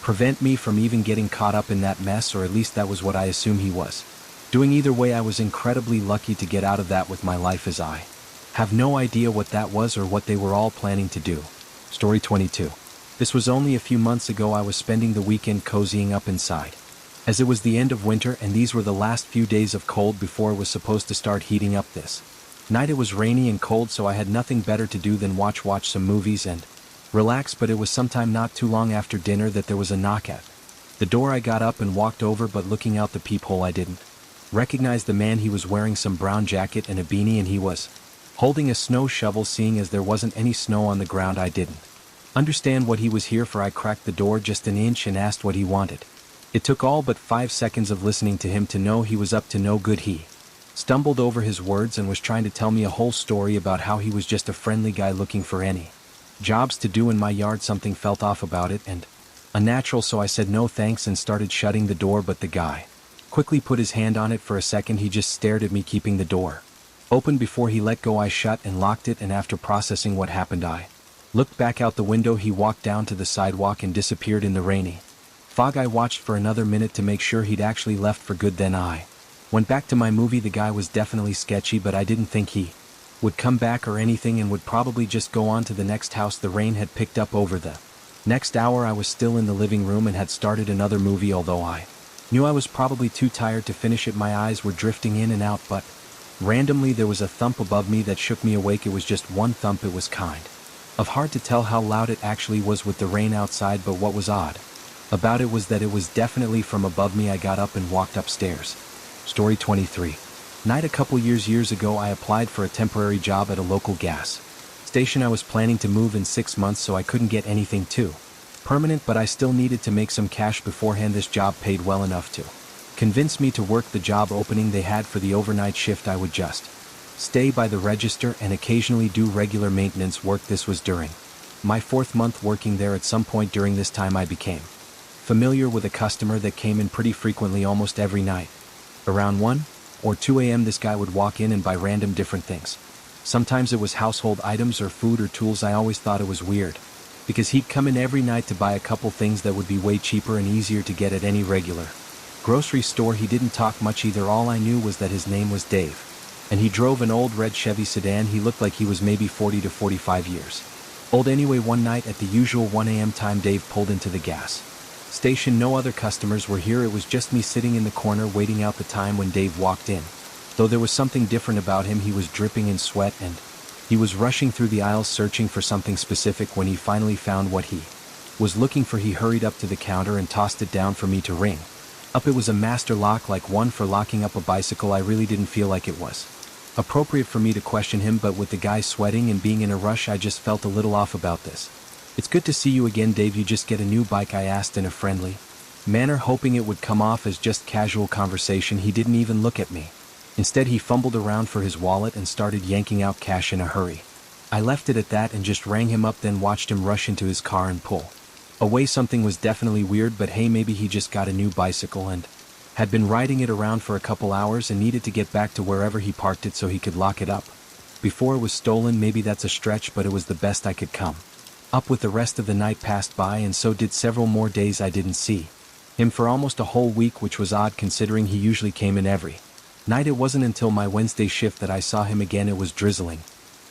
prevent me from even getting caught up in that mess, or at least that was what I assume he was doing. Either way, I was incredibly lucky to get out of that with my life, as I have no idea what that was or what they were all planning to do. Story 22. This was only a few months ago. I was spending the weekend cozying up inside, as it was the end of winter and these were the last few days of cold before it was supposed to start heating up. This night it was rainy and cold, so I had nothing better to do than watch some movies and relax, but it was sometime not too long after dinner that there was a knock at the door. I got up and walked over, but looking out the peephole I didn't recognize the man. He was wearing some brown jacket and a beanie, and he was holding a snow shovel. Seeing as there wasn't any snow on the ground, I didn't understand what he was here for. I cracked the door just an inch and asked what he wanted. It took all but 5 seconds of listening to him to know he was up to no good. He stumbled over his words and was trying to tell me a whole story about how he was just a friendly guy looking for any jobs to do in my yard. Something felt off about it and unnatural, so I said no thanks and started shutting the door, but the guy quickly put his hand on it. For a second he just stared at me, keeping the door open before he let go. I shut and locked it, and after processing what happened I looked back out the window. He walked down to the sidewalk and disappeared in the rainy fog. I watched for another minute to make sure he'd actually left for good, then I went back to my movie. The guy was definitely sketchy, but I didn't think he would come back or anything and would probably just go on to the next house. The rain had picked up over the next hour. I was still in the living room and had started another movie, although I knew I was probably too tired to finish it. My eyes were drifting in and out, but randomly there was a thump above me that shook me awake. It was just one thump. It was kind of hard to tell how loud it actually was with the rain outside, but what was odd about it was that it was definitely from above me. I got up and walked upstairs. Story 23. Night. A couple years ago I applied for a temporary job at a local gas station. I was planning to move in 6 months, so I couldn't get anything too permanent, but I still needed to make some cash beforehand. This job paid well enough to convince me to work the job opening they had for the overnight shift. I would just stay by the register and occasionally do regular maintenance work. This was during my 4th month working there. At some point during this time I became familiar with a customer that came in pretty frequently, almost every night. Around 1 or 2 a.m. this guy would walk in and buy random different things. Sometimes it was household items or food or tools. I always thought it was weird, because he'd come in every night to buy a couple things that would be way cheaper and easier to get at any regular grocery store. He didn't talk much either. All I knew was that his name was Dave, and he drove an old red Chevy sedan. He looked like he was maybe 40 to 45 years old. Anyway, one night at the usual 1 a.m. time, Dave pulled into the gas station. No other customers were here. It was just me sitting in the corner waiting out the time when Dave walked in. Though there was something different about him. He was dripping in sweat and he was rushing through the aisles searching for something specific. When he finally found what he was looking for, he hurried up to the counter and tossed it down for me to ring up. It was a master lock, like one for locking up a bicycle. I really didn't feel like it was appropriate for me to question him, but with the guy sweating and being in a rush, I just felt a little off about this. "It's good to see you again, Dave. You just get a new bike?" I asked in a friendly manner, hoping it would come off as just casual conversation. He didn't even look at me. Instead, he fumbled around for his wallet and started yanking out cash in a hurry. I left it at that and just rang him up, then watched him rush into his car and pull away. Something was definitely weird, but hey, maybe he just got a new bicycle and Had been riding it around for a couple hours and needed to get back to wherever he parked it so he could lock it up. Before it was stolen, maybe that's a stretch, but it was the best I could come up with. The rest of the night passed by, and so did several more days I didn't see him for almost a whole week, which was odd considering he usually came in every night. It wasn't until my Wednesday shift that I saw him again. It was drizzling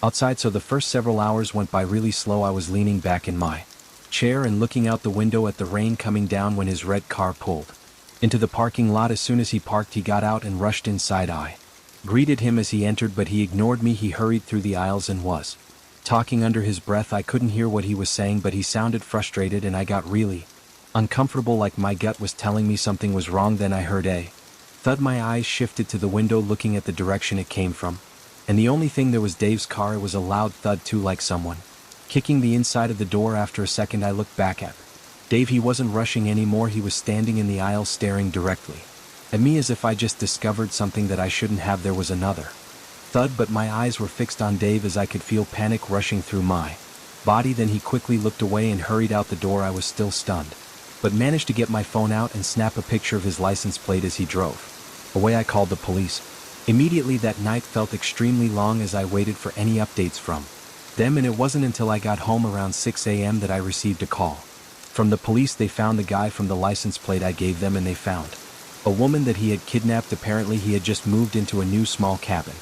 outside, so the first several hours went by really slow. I was leaning back in my chair and looking out the window at the rain coming down when his red car pulled into the parking lot. As soon as he parked, he got out and rushed inside. I greeted him as he entered, but he ignored me. He hurried through the aisles and was talking under his breath. I couldn't hear what he was saying, but he sounded frustrated, and I got really uncomfortable, like my gut was telling me something was wrong. Then I heard a thud. My eyes shifted to the window, looking at the direction it came from, and the only thing there was Dave's car. It was a loud thud too, like someone kicking the inside of the door. After a second I looked back at Dave. He wasn't rushing anymore. He was standing in the aisle staring directly at me as if I just discovered something that I shouldn't have. There was another thud, but my eyes were fixed on Dave as I could feel panic rushing through my body. Then he quickly looked away and hurried out the door. I was still stunned, but managed to get my phone out and snap a picture of his license plate as he drove away. I called the police immediately. That night felt extremely long as I waited for any updates from them, and it wasn't until I got home around 6 a.m. that I received a call from the police. They found the guy from the license plate I gave them, and they found a woman that he had kidnapped. Apparently he had just moved into a new small cabin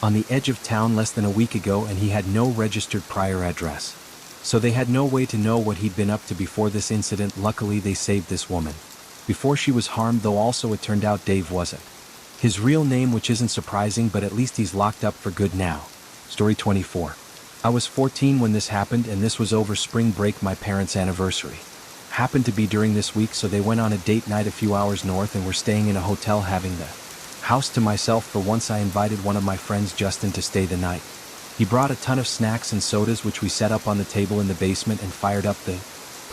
on the edge of town less than a week ago, and he had no registered prior address, so they had no way to know what he'd been up to before this incident. Luckily they saved this woman before she was harmed, though also it turned out Dave wasn't his real name, which isn't surprising, but at least he's locked up for good now. Story 24. I was 14 when this happened, and this was over spring break. My parents' anniversary happened to be during this week, so they went on a date night a few hours north and were staying in a hotel, having the house to myself for once. I invited one of my friends, Justin, to stay the night. He brought a ton of snacks and sodas, which we set up on the table in the basement, and fired up the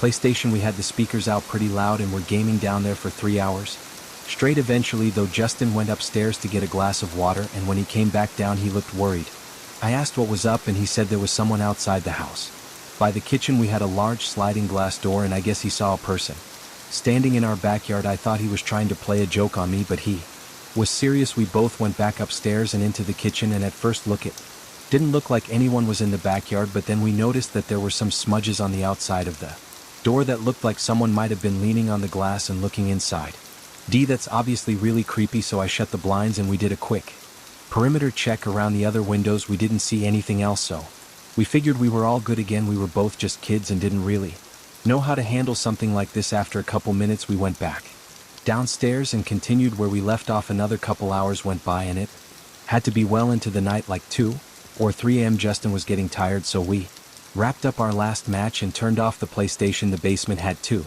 PlayStation. We had the speakers out pretty loud and were gaming down there for 3 hours straight. Eventually, though, Justin went upstairs to get a glass of water, and when he came back down he looked worried. I asked what was up, and he said there was someone outside the house. By the kitchen we had a large sliding glass door, and I guess he saw a person standing in our backyard. I thought he was trying to play a joke on me, but he was serious. We both went back upstairs and into the kitchen, and at first look it didn't look like anyone was in the backyard, but then we noticed that there were some smudges on the outside of the door that looked like someone might have been leaning on the glass and looking inside. That's obviously really creepy, so I shut the blinds and we did a quick perimeter check around the other windows. We didn't see anything else, so we figured we were all good again. We were both just kids and didn't really know how to handle something like this. After a couple minutes we went back downstairs and continued where we left off. Another couple hours went by, and it had to be well into the night, like 2 or 3 a.m. Justin was getting tired, so we wrapped up our last match and turned off the PlayStation. The basement had 2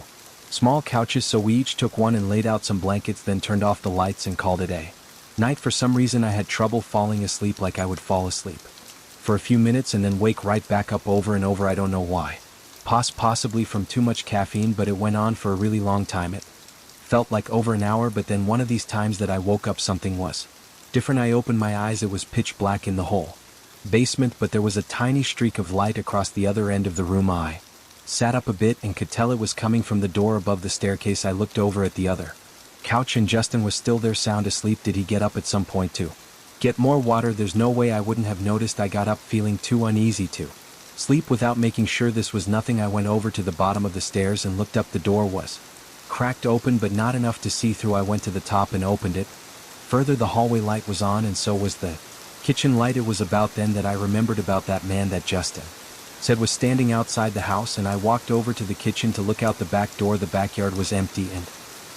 small couches, so we each took one and laid out some blankets, then turned off the lights and called it a night. For some reason I had trouble falling asleep. Like I would fall asleep for a few minutes and then wake right back up over and over. I don't know why. Possibly from too much caffeine, but it went on for a really long time. It felt like over an hour, but then one of these times that I woke up something was different. I opened my eyes. It was pitch black in the whole basement, but there was a tiny streak of light across the other end of the room. I sat up a bit and could tell it was coming from the door above the staircase. I looked over at the other couch and Justin was still there, sound asleep. Did he get up at some point to get more water? There's no way I wouldn't have noticed. I got up feeling too uneasy to sleep without making sure this was nothing. I went over to the bottom of the stairs and looked up. The door was cracked open, but not enough to see through. I went to the top and opened it. Further, the hallway light was on, and so was the kitchen light. It was about then that I remembered about that man that Justin said was standing outside the house, and I walked over to the kitchen to look out the back door. The backyard was empty and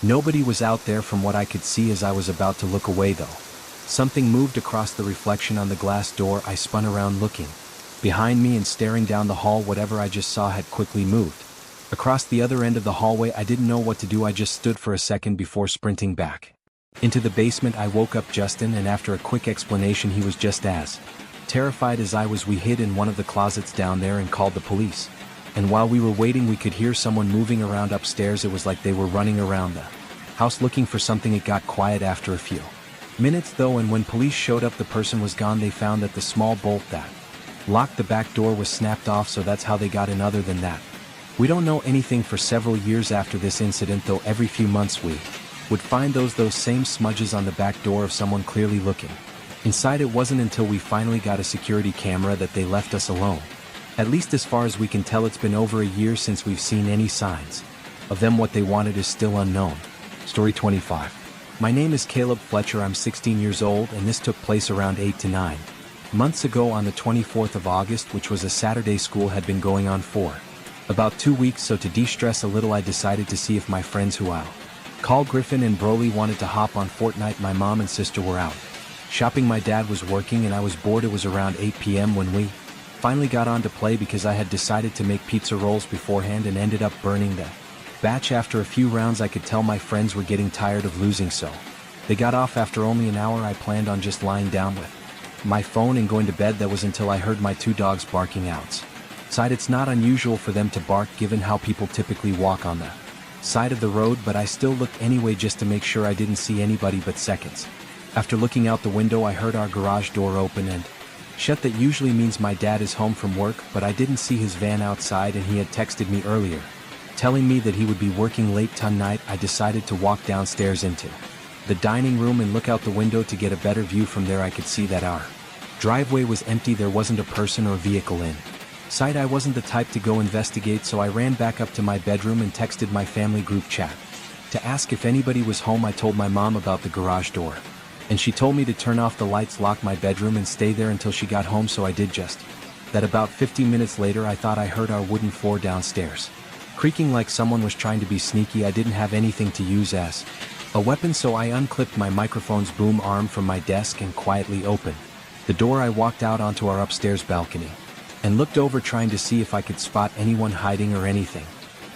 nobody was out there from what I could see. As I was about to look away, though, something moved across the reflection on the glass door. I spun around, looking behind me and staring down the hall. Whatever I just saw had quickly moved across the other end of the hallway. I didn't know what to do. I just stood for a second before sprinting back into the basement. I woke up Justin, and after a quick explanation he was just as terrified as I was. We hid in one of the closets down there and called the police. And while we were waiting we could hear someone moving around upstairs. It was like they were running around the house looking for something. It got quiet after a few minutes though, and when police showed up the person was gone. They found that the small bolt that locked the back door was snapped off, so that's how they got in. Other than that, we don't know anything. For several years after this incident though, every few months we would find those same smudges on the back door of someone clearly looking. Inside, it wasn't until we finally got a security camera that they left us alone. At least as far as we can tell, it's been over a year since we've seen any signs of them. What they wanted is still unknown. Story 25. My name is Caleb Fletcher. I'm 16 years old, and this took place around 8 to 9 months ago on the 24th of August, which was a Saturday. School had been going on for about 2 weeks, so to de-stress a little I decided to see if my friends who I'll call Griffin and Broly wanted to hop on Fortnite. My mom and sister were out shopping, my dad was working, and I was bored. It was around 8 p.m. when we finally got on to play because I had decided to make pizza rolls beforehand and ended up burning the batch. After a few rounds I could tell my friends were getting tired of losing, so they got off after only an hour. I planned on just lying down with my phone and going to bed. That was until I heard my 2 dogs barking outside. It's not unusual for them to bark given how people typically walk on the side of the road, but I still looked anyway just to make sure I didn't see anybody. But seconds after looking out the window I heard our garage door open and shut. That usually means my dad is home from work, but I didn't see his van outside, and he had texted me earlier telling me that he would be working late tonight. I decided to walk downstairs into the dining room and look out the window to get a better view. From there I could see that our driveway was empty. There wasn't a person or vehicle in sight. I wasn't the type to go investigate, so I ran back up to my bedroom and texted my family group chat to ask if anybody was home. I told my mom about the garage door, and she told me to turn off the lights, lock my bedroom, and stay there until she got home, so I did just that. About 15 minutes later I thought I heard our wooden floor downstairs creaking like someone was trying to be sneaky. I didn't have anything to use as a weapon, so I unclipped my microphone's boom arm from my desk and quietly opened the door. I walked out onto our upstairs balcony and looked over, trying to see if I could spot anyone hiding or anything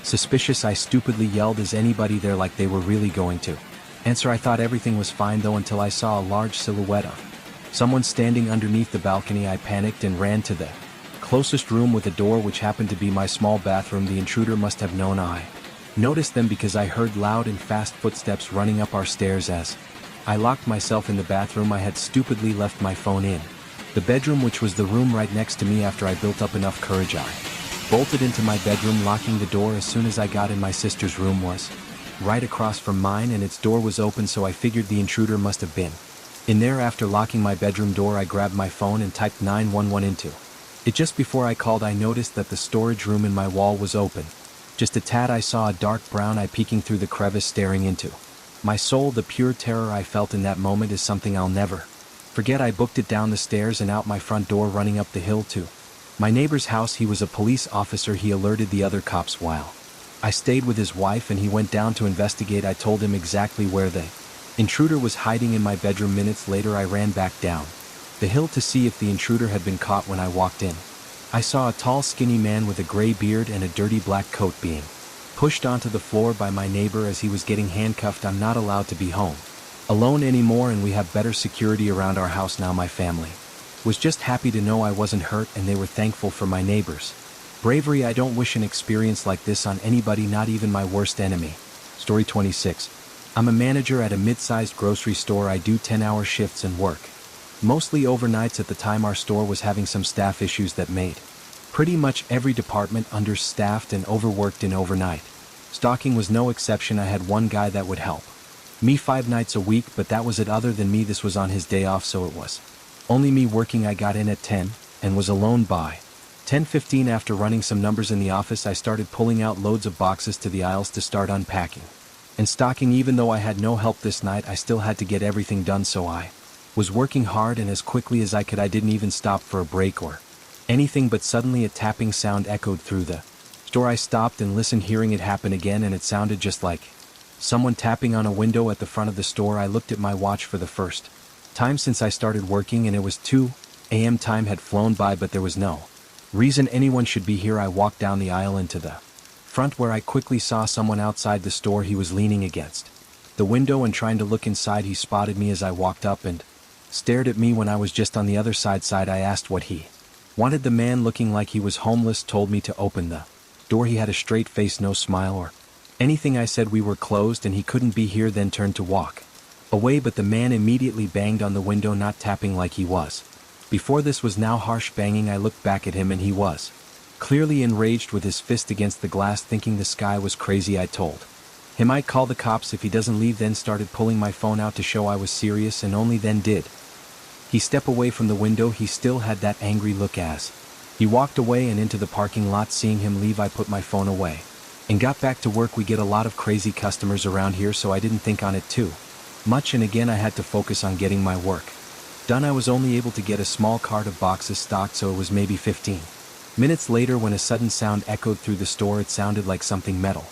suspicious. I stupidly yelled, "Is anybody there?" like they were really going to answer. I thought everything was fine though until I saw a large silhouette of someone standing underneath the balcony. I panicked and ran to the closest room with a door, which happened to be my small bathroom. The intruder must have known I noticed them because I heard loud and fast footsteps running up our stairs. As I locked myself in the bathroom, I had stupidly left my phone in the bedroom, which was the room right next to me. After I built up enough courage, I bolted into my bedroom, locking the door. As soon as I got in, my sister's room was right across from mine, and its door was open, so I figured the intruder must have been in there. After locking my bedroom door, I grabbed my phone and typed 911 into it. Just before I called, I noticed that the storage room in my wall was open. Just a tad. I saw a dark brown eye peeking through the crevice, staring into my soul. The pure terror I felt in that moment is something I'll never forget. I booked it down the stairs and out my front door, running up the hill to my neighbor's house. He was a police officer. He alerted the other cops while I stayed with his wife, and he went down to investigate. I told him exactly where the intruder was hiding in my bedroom. Minutes later I ran back down the hill to see if the intruder had been caught. When I walked in, I saw a tall, skinny man with a gray beard and a dirty black coat being pushed onto the floor by my neighbor as he was getting handcuffed. I'm not allowed to be home alone anymore, and we have better security around our house now. My family was just happy to know I wasn't hurt, and they were thankful for my neighbor's bravery. I don't wish an experience like this on anybody, not even my worst enemy. Story 26. I'm a manager at a mid-sized grocery store. I do 10-hour shifts and work mostly overnights. At the time, our store was having some staff issues that made pretty much every department understaffed and overworked in overnight. Stocking was no exception. I had one guy that would help me 5 nights a week, but that was it. Other than me, this was on his day off, so it was only me working. I got in at 10 and was alone by 10:15. After running some numbers in the office, I started pulling out loads of boxes to the aisles to start unpacking and stocking. Even though I had no help this night, I still had to get everything done, so I was working hard and as quickly as I could. I didn't even stop for a break or anything, but suddenly a tapping sound echoed through the store. I stopped and listened, hearing it happen again, and it sounded just like someone tapping on a window at the front of the store. I looked at my watch for the first time since I started working, and it was 2 a.m. Time had flown by, but there was no reason anyone should be here. I walked down the aisle into the front, where I quickly saw someone outside the store. He was leaning against the window and trying to look inside. He spotted me as I walked up and stared at me when I was just on the other side. I asked what he wanted. The man, looking like he was homeless, told me to open the door. He had a straight face, no smile or anything. I said we were closed and he couldn't be here, then turned to walk away, but the man immediately banged on the window, not tapping like he was before. This was now harsh banging. I looked back at him and he was clearly enraged, with his fist against the glass. Thinking this guy was crazy, I told He might call the cops if he doesn't leave, then started pulling my phone out to show I was serious, and only then did he step away from the window. He still had that angry look as he walked away and into the parking lot. Seeing him leave, I put my phone away and got back to work. We get a lot of crazy customers around here, so I didn't think on it too much, and again I had to focus on getting my work done. I was only able to get a small cart of boxes stocked, so it was maybe 15 minutes later when a sudden sound echoed through the store. It sounded like something metal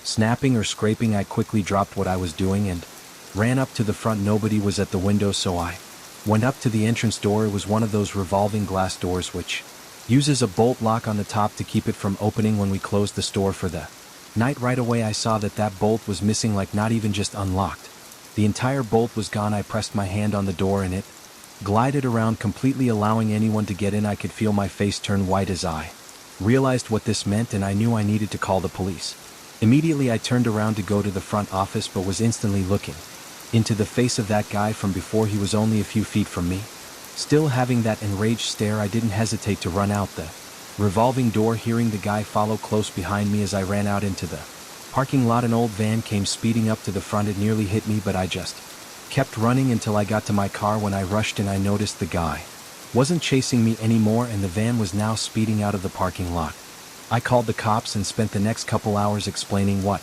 snapping or scraping. I quickly dropped what I was doing and ran up to the front. Nobody was at the window, so I went up to the entrance door. It was one of those revolving glass doors which uses a bolt lock on the top to keep it from opening when we close the store for the night. Right away I saw that that bolt was missing, like not even just unlocked. The entire bolt was gone. I pressed my hand on the door and it glided around, completely allowing anyone to get in. I could feel my face turn white as I realized what this meant, and I knew I needed to call the police. Immediately I turned around to go to the front office, but was instantly looking into the face of that guy from before. He was only a few feet from me. Still having that enraged stare, I didn't hesitate to run out the revolving door, hearing the guy follow close behind me. As I ran out into the parking lot, an old van came speeding up to the front. It nearly hit me, but I just kept running until I got to my car. When I rushed in, I noticed the guy wasn't chasing me anymore, and the van was now speeding out of the parking lot. I called the cops and spent the next couple hours explaining what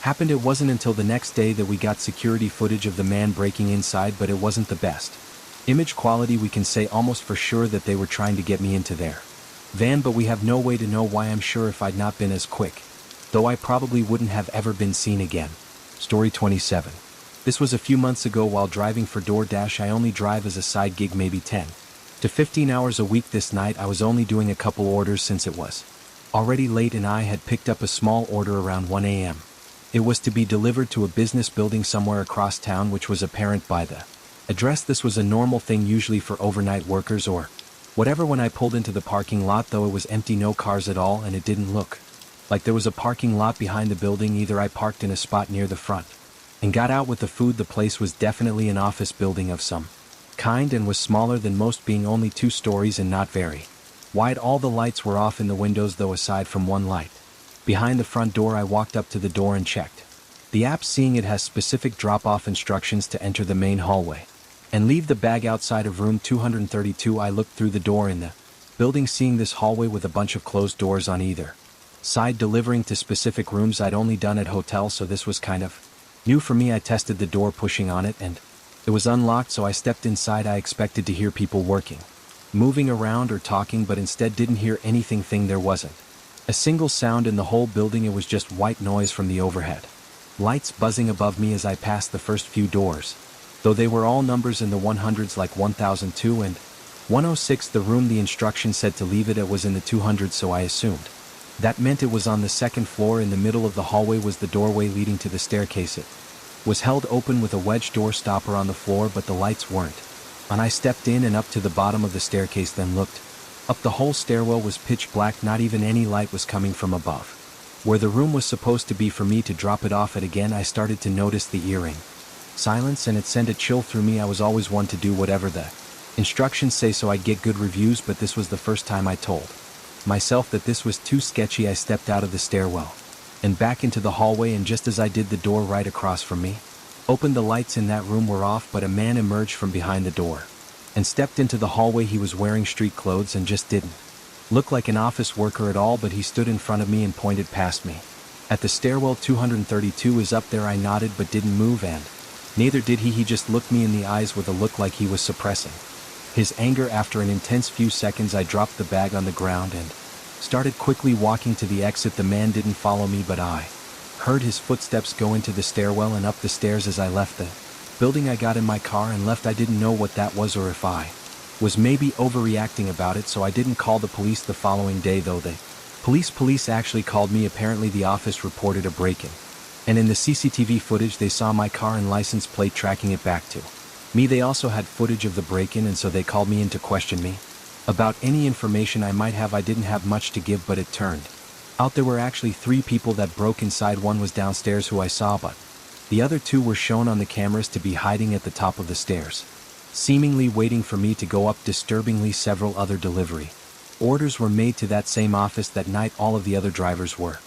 happened. It wasn't until the next day that we got security footage of the man breaking inside, but it wasn't the best image quality. We can say almost for sure that they were trying to get me into their van, but we have no way to know why. I'm sure if I'd not been as quick, though, I probably wouldn't have ever been seen again. Story 27. This was a few months ago while driving for DoorDash. I only drive as a side gig, maybe 10 to 15 hours a week. This night I was only doing a couple orders since it was already late, and I had picked up a small order around 1 a.m. It was to be delivered to a business building somewhere across town, which was apparent by the address. This was a normal thing usually for overnight workers or whatever. When I pulled into the parking lot, though, it was empty, no cars at all, and it didn't look like there was a parking lot behind the building either. I parked in a spot near the front and got out with the food. The place was definitely an office building of some kind and was smaller than most, being only 2 stories and not very wide. All the lights were off in the windows, though, aside from one light behind the front door. I walked up to the door and checked the app, seeing it has specific drop-off instructions to enter the main hallway and leave the bag outside of room 232. I looked through the door in the building, seeing this hallway with a bunch of closed doors on either side delivering to specific rooms. I'd only done at hotels, so this was kind of new for me. I tested the door, pushing on it, and it was unlocked, so I stepped inside. I expected to hear people working, moving around or talking, but instead didn't hear anything. There wasn't a single sound in the whole building. It was just white noise from the overhead lights buzzing above me as I passed the first few doors, though they were all numbers in the 100s, like 1002 and 106. The room the instruction said to leave it was in the 200s, so I assumed that meant it was on the second floor. In the middle of the hallway was the doorway leading to the staircase. It was held open with a wedge door stopper on the floor, but the lights weren't on. I stepped in and up to the bottom of the staircase, then looked up. The whole stairwell was pitch black. Not even any light was coming from above, where the room was supposed to be for me to drop it off at. Again, I started to notice the eerie silence, and it sent a chill through me. I was always one to do whatever the instructions say so I'd get good reviews, but this was the first time I told myself that this was too sketchy. I stepped out of the stairwell and back into the hallway, and just as I did, the door right across from me opened. The lights in that room were off, but a man emerged from behind the door and stepped into the hallway. He was wearing street clothes and just didn't look like an office worker at all, but he stood in front of me and pointed past me at the stairwell. 232 is up there. I nodded but didn't move, and neither did he. He just looked me in the eyes with a look like he was suppressing his anger. After an intense few seconds, I dropped the bag on the ground and started quickly walking to the exit. The man didn't follow me, but I heard his footsteps go into the stairwell and up the stairs. As I left the building, I got in my car and left. I didn't know what that was, or if I was maybe overreacting about it, so I didn't call the police the following day, though the police actually called me. Apparently the office reported a break-in, and in the CCTV footage they saw my car and license plate tracking it back to me. They also had footage of the break-in, and so they called me in to question me about any information I might have. I didn't have much to give, but it turned out there were actually 3 people that broke inside. One was downstairs, who I saw, but the other 2 were shown on the cameras to be hiding at the top of the stairs, seemingly waiting for me to go up. Disturbingly, several other delivery orders were made to that same office that night. All of the other drivers were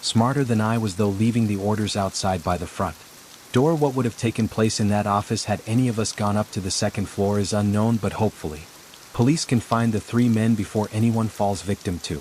Smarter than I was though, leaving the orders outside by the front door. What would have taken place in that office had any of us gone up to the second floor is unknown, but hopefully, police can find the three men before anyone falls victim to